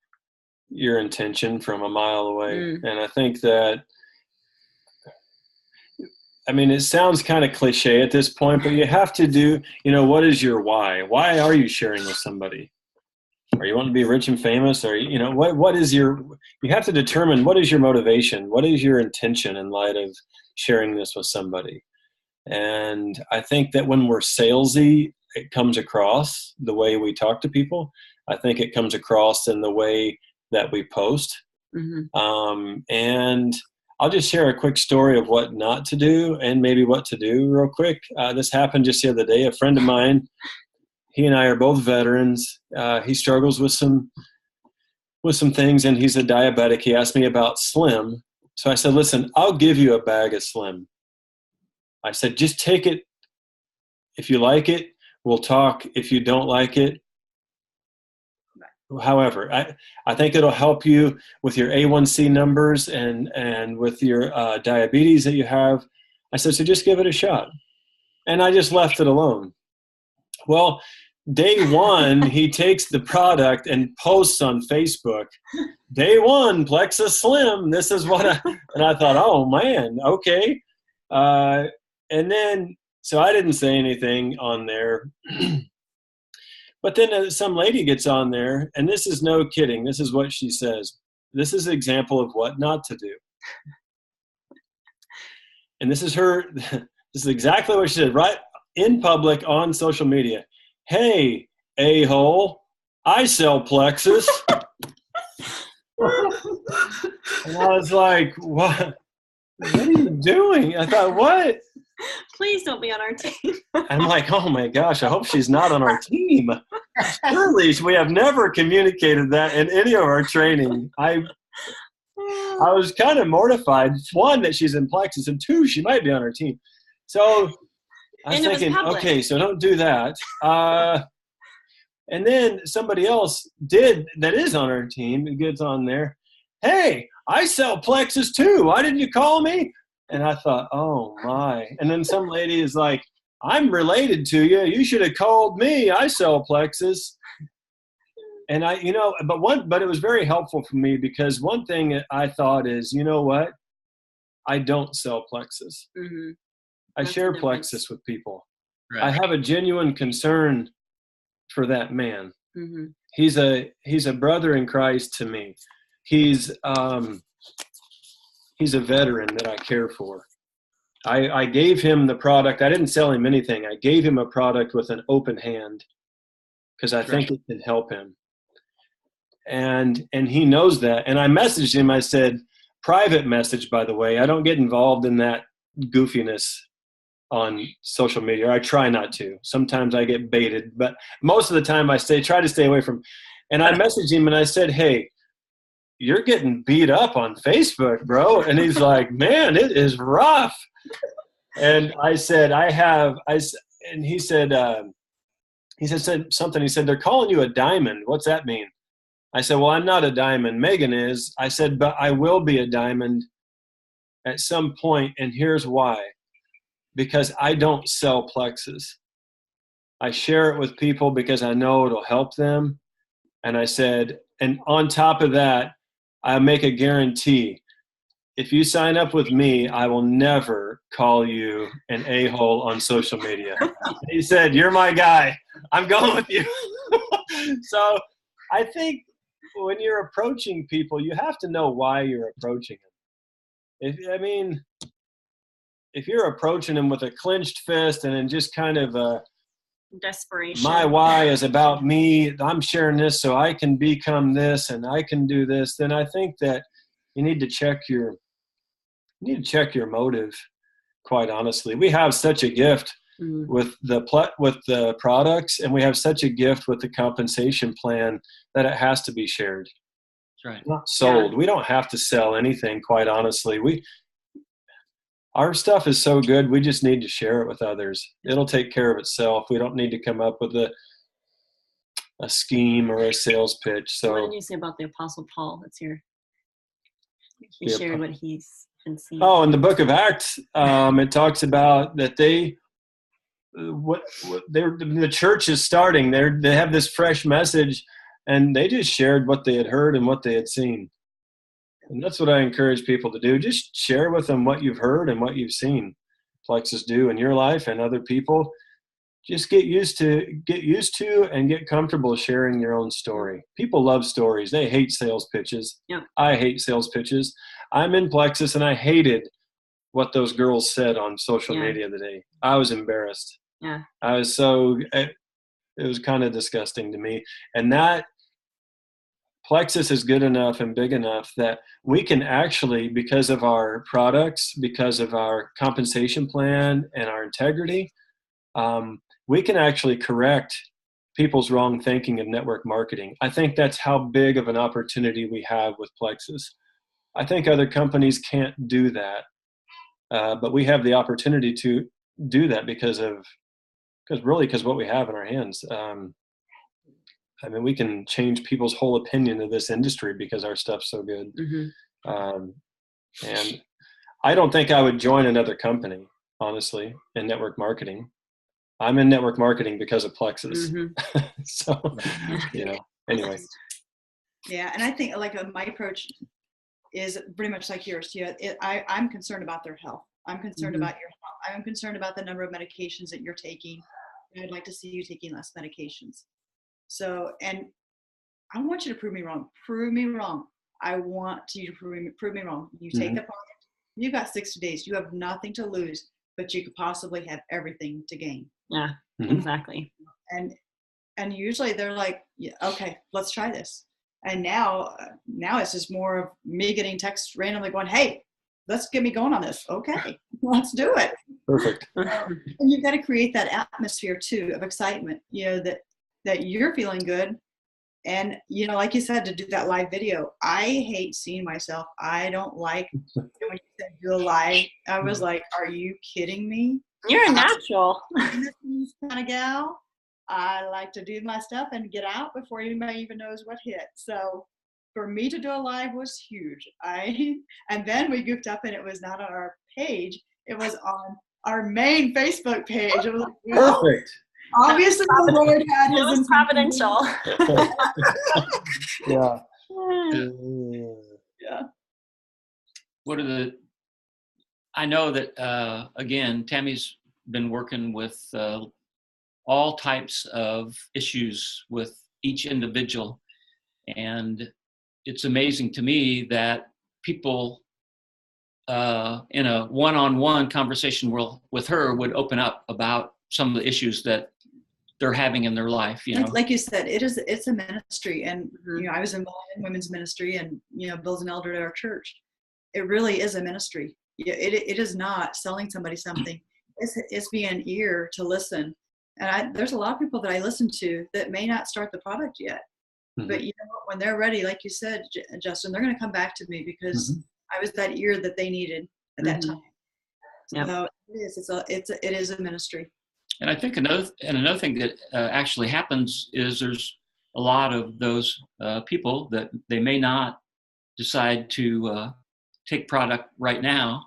[SPEAKER 4] your intention from a mile away. And I think that, it sounds kind of cliche at this point, but you have to do, what is your why? Why are you sharing with somebody? Are you want to be rich and famous? Or, what is you have to determine what is your motivation? What is your intention in light of sharing this with somebody? And I think that when we're salesy, it comes across the way we talk to people. I think it comes across in the way that we post. And I'll just share a quick story of what not to do and maybe what to do real quick. This happened just the other day. A friend of mine, he and I are both veterans. He struggles with some things, and he's a diabetic. He asked me about Slim. So I said, listen, I'll give you a bag of Slim. I said, just take it. If you like it, we'll talk. If you don't like it, however, I think it'll help you with your A1C numbers and with your diabetes that you have. I said, so just give it a shot. And I just left it alone. Well, day one, he takes the product and posts on Facebook, day one, Plexus Slim. This is what and I thought, oh man, okay. And then, so I didn't say anything on there. But then some lady gets on there, and this is no kidding. This is what she says. This is an example of what not to do. And this is exactly what she said, right in public on social media. Hey, a-hole, I sell Plexus. And I was like, what are you doing? I thought, what?
[SPEAKER 2] Please don't be on our team.
[SPEAKER 4] I'm like, oh my gosh, I hope she's not on our team. Surely we have never communicated that in any of our training. I was kind of mortified. One, that she's in Plexus, and two, she might be on our team. So I was thinking, okay, so don't do that. And then somebody else that is on our team, and gets on there. Hey, I sell Plexus too. Why didn't you call me? And I thought, oh my. And then some lady is like, I'm related to you. You should have called me. I sell Plexus. And but it was very helpful for me, because one thing that I thought is, you know what? I don't sell Plexus. I share Plexus with people. Right. I have a genuine concern for that man. He's a brother in Christ to me. he's a veteran that I care for. I gave him the product. I didn't sell him anything. I gave him a product with an open hand because I think it can help him. And he knows that. And I messaged him. I said, private message, by the way. I don't get involved in that goofiness on social media. I try not to. Sometimes I get baited, but most of the time I try to stay away from. And I messaged him and I said, hey, you're getting beat up on Facebook, bro. And he's like, man, it is rough. And I said, and he said something. He said, they're calling you a diamond. What's that mean? I said, well, I'm not a diamond. Megan is. I said, but I will be a diamond at some point, and here's why. Because I don't sell plexus. I share it with people because I know it'll help them. And I said, and on top of that, I make a guarantee. If you sign up with me, I will never call you an a-hole on social media. He said, you're my guy. I'm going with you. So I think when you're approaching people, you have to know why you're approaching them. If you're approaching them with a clenched fist and then just kind of
[SPEAKER 2] desperation,
[SPEAKER 4] my why is about me, I'm sharing this so I can become this and I can do this, then I think that you need to check your motive. Quite honestly, we have such a gift with the products, and we have such a gift with the compensation plan that it has to be shared.
[SPEAKER 3] That's right.
[SPEAKER 4] Not sold. Yeah. We don't have to sell anything. Quite honestly, our stuff is so good. We just need to share it with others. It'll take care of itself. We don't need to come up with a scheme or a sales pitch. So
[SPEAKER 2] what did you say about the Apostle Paul? That's he shared what he's been seeing.
[SPEAKER 4] Oh, in the book of Acts, it talks about that the church is starting. They have this fresh message, and they just shared what they had heard and what they had seen. And that's what I encourage people to do. Just share with them what you've heard and what you've seen Plexus do in your life and other people. Just get used to and get comfortable sharing your own story. People love stories. They hate sales pitches.
[SPEAKER 2] Yep.
[SPEAKER 4] I hate sales pitches. I'm in Plexus, and I hated what those girls said on social media today. I was embarrassed.
[SPEAKER 2] Yeah.
[SPEAKER 4] It was kind of disgusting to me. And that Plexus is good enough and big enough that we can actually, because of our products, because of our compensation plan and our integrity, we can actually correct people's wrong thinking of network marketing. I think that's how big of an opportunity we have with Plexus. I think other companies can't do that, but we have the opportunity to do that because what we have in our hands. We can change people's whole opinion of this industry because our stuff's so good. Mm-hmm. And I don't think I would join another company, honestly, in network marketing. I'm in network marketing because of Plexus. Mm-hmm. So, anyway.
[SPEAKER 1] Yeah, and I think my approach is pretty much like yours. I'm concerned about their health. I'm concerned about your health. I'm concerned about the number of medications that you're taking. And I'd like to see you taking less medications. So, and I want you to prove me wrong. Prove me wrong. I want you to prove me wrong. You take the product. You've got 60 days. You have nothing to lose, but you could possibly have everything to gain.
[SPEAKER 2] Yeah, exactly.
[SPEAKER 1] And usually they're like, yeah, okay, let's try this. And now it's just more of me getting texts randomly going, hey, let's get me going on this. Okay, let's do it.
[SPEAKER 4] Perfect.
[SPEAKER 1] And you've got to create that atmosphere too of excitement, that you're feeling good. And, like you said, to do that live video, I hate seeing myself. I don't like when you said do a live. I was like, are you kidding me?
[SPEAKER 2] You're a natural.
[SPEAKER 1] I'm this kind of gal. I like to do my stuff and get out before anybody even knows what hit. So for me to do a live was huge. And then we goofed up, and it was not on our page. It was on our main Facebook page. It was like,
[SPEAKER 4] perfect.
[SPEAKER 1] Obviously, the Lord had his.
[SPEAKER 2] It was providential.
[SPEAKER 4] Yeah.
[SPEAKER 1] Yeah.
[SPEAKER 3] I know that, again, Tammy's been working with all types of issues with each individual. And it's amazing to me that people in a one-on-one conversation with her would open up about some of the issues that they're having in their life.
[SPEAKER 1] Like you said, it's a ministry, and I was involved in women's ministry, and Bill's an elder at our church. It really is a ministry. It is not selling somebody something. It's being an ear to listen. And there's a lot of people that I listen to that may not start the product yet, but when they're ready, like you said, Justin, they're going to come back to me because I was that ear that they needed at that time.
[SPEAKER 2] Yep.
[SPEAKER 1] So it is a ministry.
[SPEAKER 3] And I think another thing that actually happens is there's a lot of those people that they may not decide to take product right now,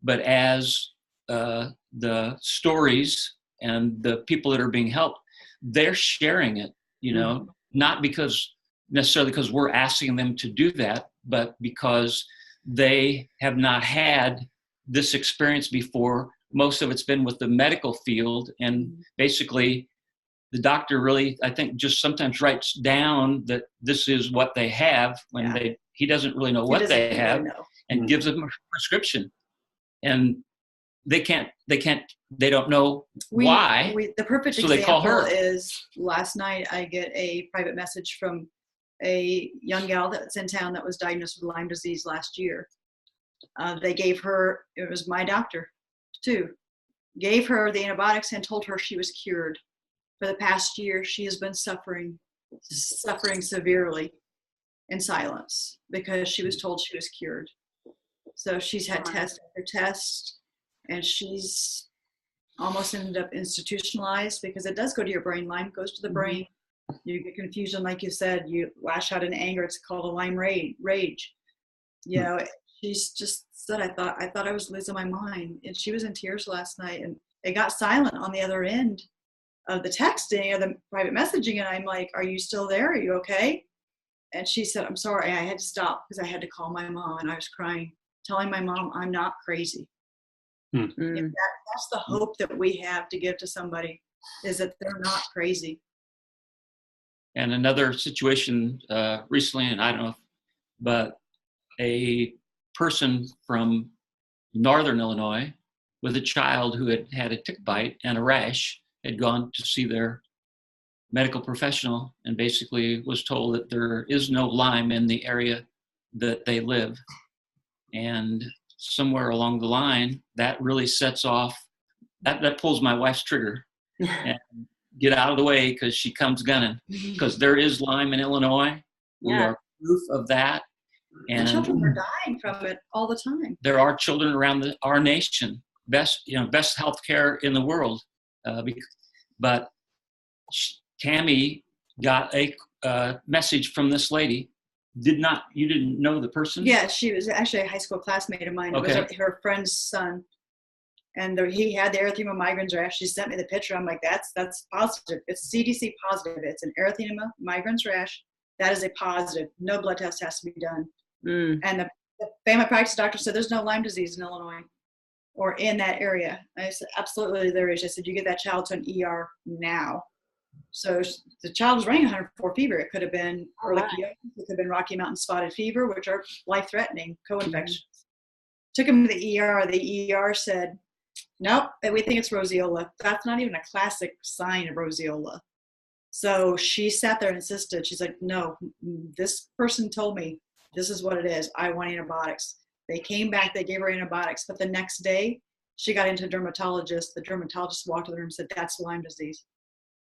[SPEAKER 3] but as the stories and the people that are being helped, they're sharing it, not necessarily because we're asking them to do that, but because they have not had this experience before. Most of it's been with the medical field, and basically the doctor really, I think, just sometimes writes down that this is what they have when he doesn't really know what they have, and gives them a prescription, and they don't know why.
[SPEAKER 1] The perfect
[SPEAKER 3] so
[SPEAKER 1] example
[SPEAKER 3] they call her.
[SPEAKER 1] Is last night I get a private message from a young gal that's in town that was diagnosed with Lyme disease last year. They gave her, it was my doctor too, gave her the antibiotics and told her she was cured. For the past year, she has been suffering severely in silence because she was told she was cured. So she's had test after test, and she's almost ended up institutionalized because it does go to your brain. Lyme goes to the brain. You get confusion, like you said, you lash out in anger. It's called a Lyme rage. She's just said, I thought I was losing my mind. And she was in tears last night, and it got silent on the other end of the texting or the private messaging. And I'm like, are you still there? Are you okay? And she said, I'm sorry. I had to stop because I had to call my mom, and I was crying, telling my mom I'm not crazy. That's the hope that we have to give to somebody, is that they're not crazy.
[SPEAKER 3] And another situation recently, and I don't know, but a person from Northern Illinois with a child who had had a tick bite and a rash had gone to see their medical professional and basically was told that there is no Lyme in the area that they live. And somewhere along the line, that really sets off, that pulls my wife's trigger. And get out of the way, because she comes gunning. Because there is Lyme in Illinois. We are proof of that. And
[SPEAKER 1] children are dying from it all the time.
[SPEAKER 3] There are children around our nation, best healthcare in the world. But Tammy got a message from this lady. You didn't know the person?
[SPEAKER 1] Yeah, she was actually a high school classmate of mine.
[SPEAKER 3] Okay.
[SPEAKER 1] It was her friend's son. And he had the erythema migrans rash. She sent me the picture. I'm like, that's positive. It's CDC positive. It's an erythema migrans rash. That is a positive. No blood test has to be done. And the family practice doctor said there's no Lyme disease in Illinois or in that area. I said, absolutely there is. I said, you get that child to an ER now. So the child was running 104 fever. It could have been ehrlichiosis. It could have been Rocky Mountain spotted fever, which are life-threatening co-infections. Took him to the ER. The ER said, nope, we think it's roseola. That's not even a classic sign of roseola. So she sat there and insisted. She's like, no, this person told me this is what it is. I want antibiotics. They came back, they gave her antibiotics, but the next day she got into a dermatologist. The dermatologist walked to the room and said, that's Lyme disease.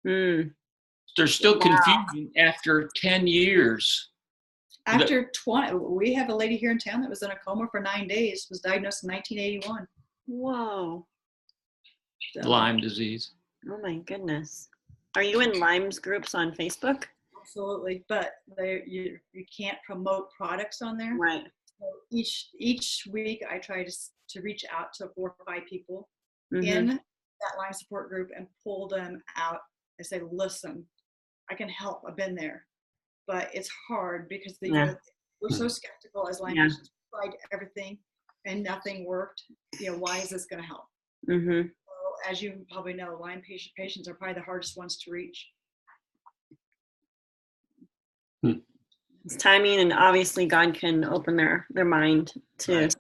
[SPEAKER 3] There's still confusion after 10 years.
[SPEAKER 1] After 20, we have a lady here in town that was in a coma for 9 days, was diagnosed in 1981.
[SPEAKER 2] Whoa.
[SPEAKER 1] So,
[SPEAKER 3] Lyme disease.
[SPEAKER 2] Oh my goodness. Are you in Lyme's groups on Facebook?
[SPEAKER 1] absolutely, but you can't promote products on there.
[SPEAKER 2] Right.
[SPEAKER 1] So each week I try to reach out to 4 or 5 people
[SPEAKER 2] Mm-hmm.
[SPEAKER 1] in that Lyme support group and pull them out and say, listen, I can help. I've been there. But it's hard because we're so skeptical as Lyme patients. We tried everything and nothing worked. Why is this going to help?
[SPEAKER 2] Mm-hmm.
[SPEAKER 1] So, as you probably know, Lyme patients are probably the hardest ones to reach.
[SPEAKER 2] It's timing, and obviously God can open their mind to,
[SPEAKER 3] Right.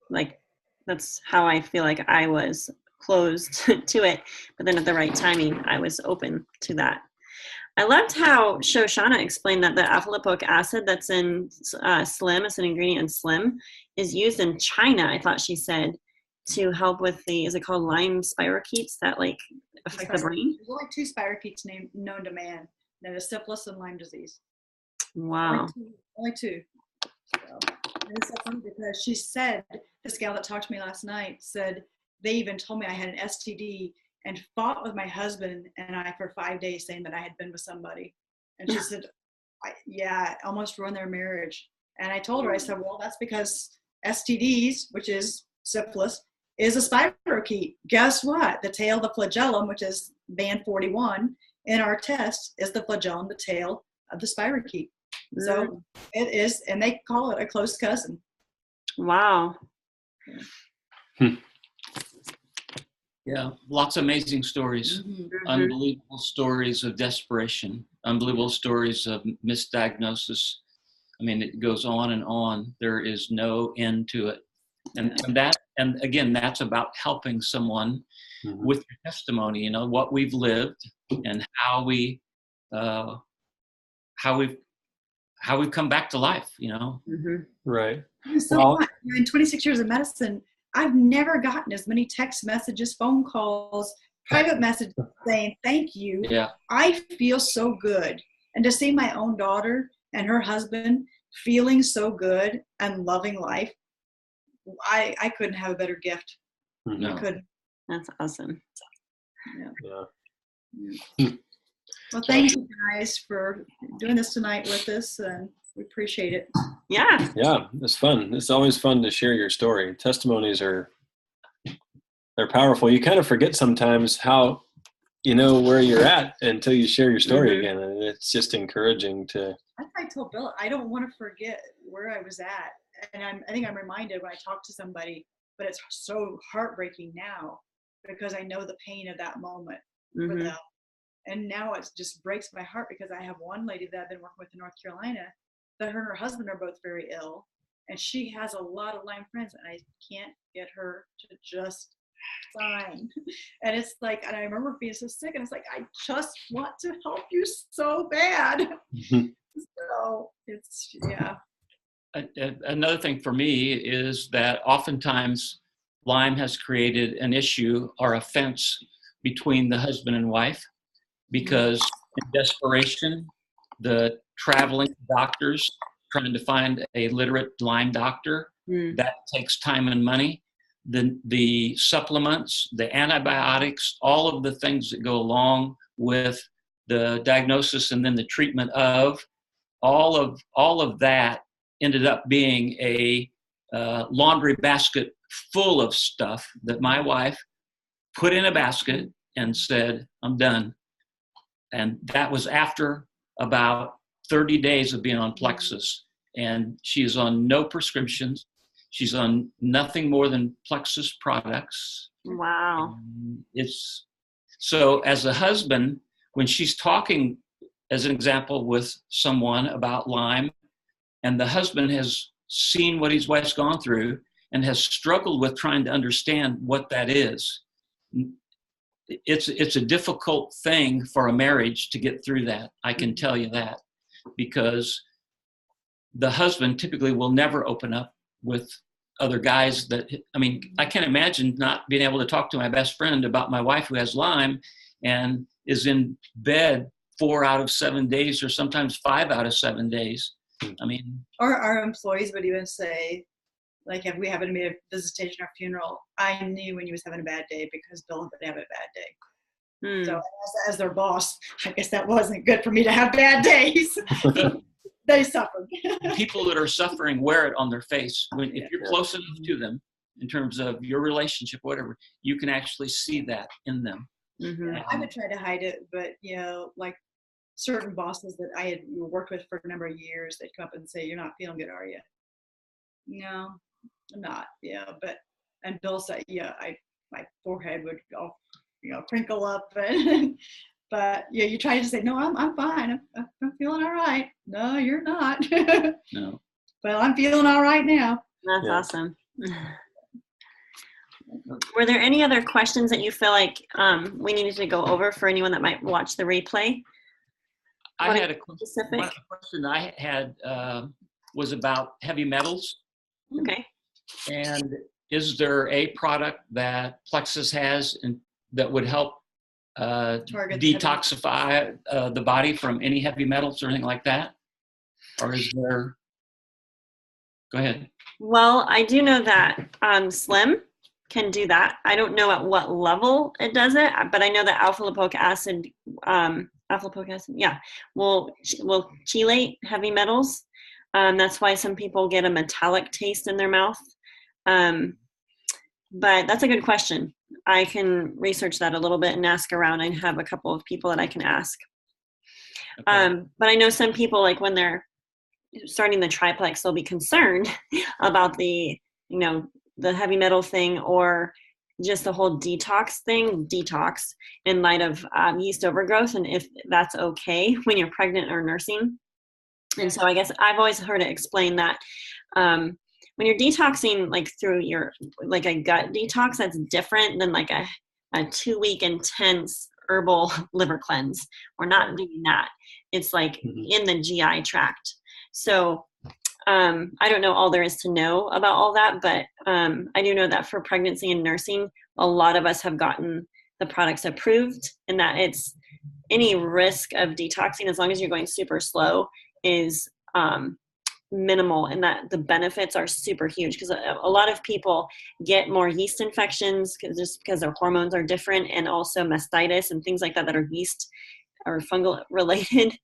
[SPEAKER 2] like, that's how I feel like I was closed to it. But then at the right timing, I was open to that. I loved how Shoshana explained that the alpha lipoic acid that's in Slim, it's an ingredient in Slim, is used in China, I thought she said, to help with is it called Lyme spirochetes that like affect the brain?
[SPEAKER 1] There's only 2 spirochetes known to man. That is syphilis and Lyme disease.
[SPEAKER 2] Wow.
[SPEAKER 1] Only 2. So, and it's so funny because she said, this gal that talked to me last night said, they even told me I had an STD and fought with my husband and I for 5 days saying that I had been with somebody. And she said, yeah, it almost ruined their marriage. And I told her, I said, well, that's because STDs, which is syphilis, is a spirochete. Guess what? The tail, the flagellum, which is band 41 in our test, is the flagellum, the tail of the spirochete. So it is, and they call it a close cousin.
[SPEAKER 2] Wow.
[SPEAKER 3] Yeah, lots of amazing stories, unbelievable stories of desperation, unbelievable stories of misdiagnosis. I mean, it goes on and on. There is no end to it. And again, that's about helping someone with your testimony, you know, what we've lived and how we've come back to life, you know.
[SPEAKER 4] Right.
[SPEAKER 1] So in 26 years of medicine, I've never gotten as many text messages, phone calls, private messages saying thank you.
[SPEAKER 3] Yeah.
[SPEAKER 1] I feel so good. And to see my own daughter and her husband feeling so good and loving life, I couldn't have a better gift.
[SPEAKER 3] No.
[SPEAKER 1] I couldn't.
[SPEAKER 2] That's awesome.
[SPEAKER 1] Yeah. Well, thank you guys for doing this tonight with us, and we appreciate it.
[SPEAKER 2] Yeah,
[SPEAKER 4] it's fun. It's always fun to share your story. Testimonies they're powerful. You kind of forget sometimes how, you know, where you're at until you share your story again, and it's just encouraging to.
[SPEAKER 1] I told Bill I don't want to forget where I was at, and I think I'm reminded when I talk to somebody, but it's so heartbreaking now because I know the pain of that moment for them. And now it just breaks my heart because I have one lady that I've been working with in North Carolina that her and her husband are both very ill. And she has a lot of Lyme friends and I can't get her to just sign. And it's like, and I remember being so sick and it's like, I just want to help you so bad. So it's, yeah.
[SPEAKER 3] Another thing for me is that oftentimes Lyme has created an issue or a fence between the husband and wife. Because in desperation, the traveling doctors trying to find a literate Lyme doctor, that takes time and money. The supplements, the antibiotics, all of the things that go along with the diagnosis and then the treatment of, all of that ended up being a laundry basket full of stuff that my wife put in a basket and said, I'm done. And that was after about 30 days of being on Plexus. And she is on no prescriptions. She's on nothing more than Plexus products.
[SPEAKER 2] Wow.
[SPEAKER 3] It's so as a husband, when she's talking, as an example, with someone about Lyme, and the husband has seen what his wife's gone through and has struggled with trying to understand what that is. It's a difficult thing for a marriage to get through that. I can tell you that, because the husband typically will never open up with other guys I can't imagine not being able to talk to my best friend about my wife who has Lyme and is in bed 4 out of 7 days or sometimes 5 out of 7 days.
[SPEAKER 1] Or our employees would even say, like if we happened to be a visitation or funeral, I knew when you was having a bad day because Bill had been having a bad day. So as their boss, I guess that wasn't good for me to have bad days. They suffered.
[SPEAKER 3] People that are suffering wear it on their face. If you're close enough to them, in terms of your relationship, whatever, you can actually see that in them.
[SPEAKER 1] I would try to hide it, but like certain bosses that I had worked with for a number of years, they'd come up and say, "You're not feeling good, are you?" No, I'm not. And Bill said, my forehead would all, crinkle up, and But yeah, you try to say, no, I'm fine. I'm feeling all right. No, you're not.
[SPEAKER 3] No.
[SPEAKER 1] Well, I'm feeling all right now.
[SPEAKER 2] That's awesome. Were there any other questions that you feel like we needed to go over for anyone that might watch the replay?
[SPEAKER 3] I had a question I had was about heavy metals.
[SPEAKER 2] Okay.
[SPEAKER 3] And is there a product that Plexus has that would help detoxify the body from any heavy metals or anything like that? Or is there? Go ahead.
[SPEAKER 2] Well, I do know that Slim can do that. I don't know at what level it does it, but I know that alpha lipoic acid, will chelate heavy metals. That's why some people get a metallic taste in their mouth. But that's a good question. I can research that a little bit and ask around. I have a couple of people that I can ask. Okay. But I know some people, like when they're starting the triplex, they'll be concerned about the heavy metal thing or just the whole detox in light of yeast overgrowth, and if that's okay when you're pregnant or nursing. And so I guess I've always heard it explained that when you're detoxing like through your like a gut detox, that's different than like a 2-week intense herbal liver cleanse. We're not doing that. It's like in the GI tract. So I don't know all there is to know about all that, but I do know that for pregnancy and nursing, a lot of us have gotten the products approved, and that it's any risk of detoxing, as long as you're going super slow, is minimal, and that the benefits are super huge, because a lot of people get more yeast infections because their hormones are different, and also mastitis and things like that are yeast or fungal related.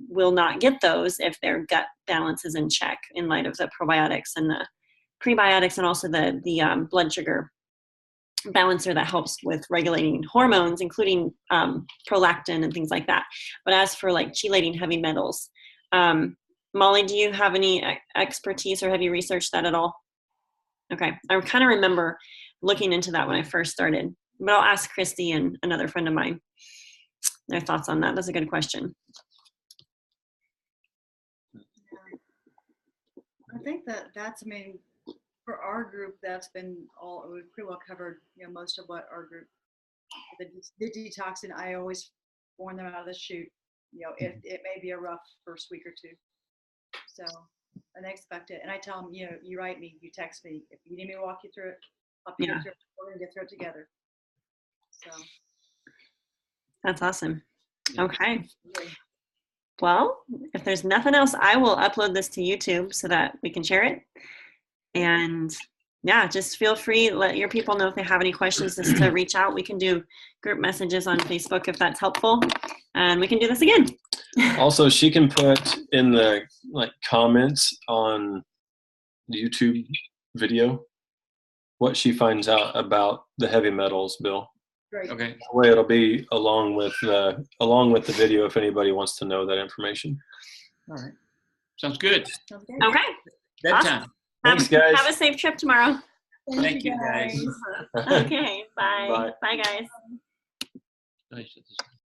[SPEAKER 2] Will not get those if their gut balance is in check in light of the probiotics and the prebiotics, and also the blood sugar balancer that helps with regulating hormones, including prolactin and things like that. But as for like chelating heavy metals, Molly, do you have any expertise, or have you researched that at all? Okay, I kind of remember looking into that when I first started, but I'll ask Christy and another friend of mine their thoughts on that. That's a good question.
[SPEAKER 1] I think that's, I mean, for our group, that's been all, we've pretty well covered, most of what our group, the detoxing, I always warn them out of the chute. It may be a rough first week or two. So, and I expect it. And I tell them, you write me, you text me. If you need me to walk you through it, I'll get through it. We're going to get through it together. So.
[SPEAKER 2] That's awesome. Okay. Well, if there's nothing else, I will upload this to YouTube so that we can share it. And yeah, just feel free, let your people know if they have any questions, just to reach out. We can do group messages on Facebook if that's helpful. And we can do this again.
[SPEAKER 4] Also, she can put in the comments on the YouTube video what she finds out about the heavy metals, Bill.
[SPEAKER 1] Great.
[SPEAKER 3] Okay.
[SPEAKER 4] That way it'll be along with the video if anybody wants to know that information.
[SPEAKER 3] All right. Sounds good.
[SPEAKER 2] Okay.
[SPEAKER 3] Bedtime.
[SPEAKER 2] Awesome.
[SPEAKER 4] Thanks, guys.
[SPEAKER 2] Have a safe trip tomorrow.
[SPEAKER 3] Thank you, guys.
[SPEAKER 2] Okay. Bye.
[SPEAKER 4] Bye.
[SPEAKER 2] Bye, guys.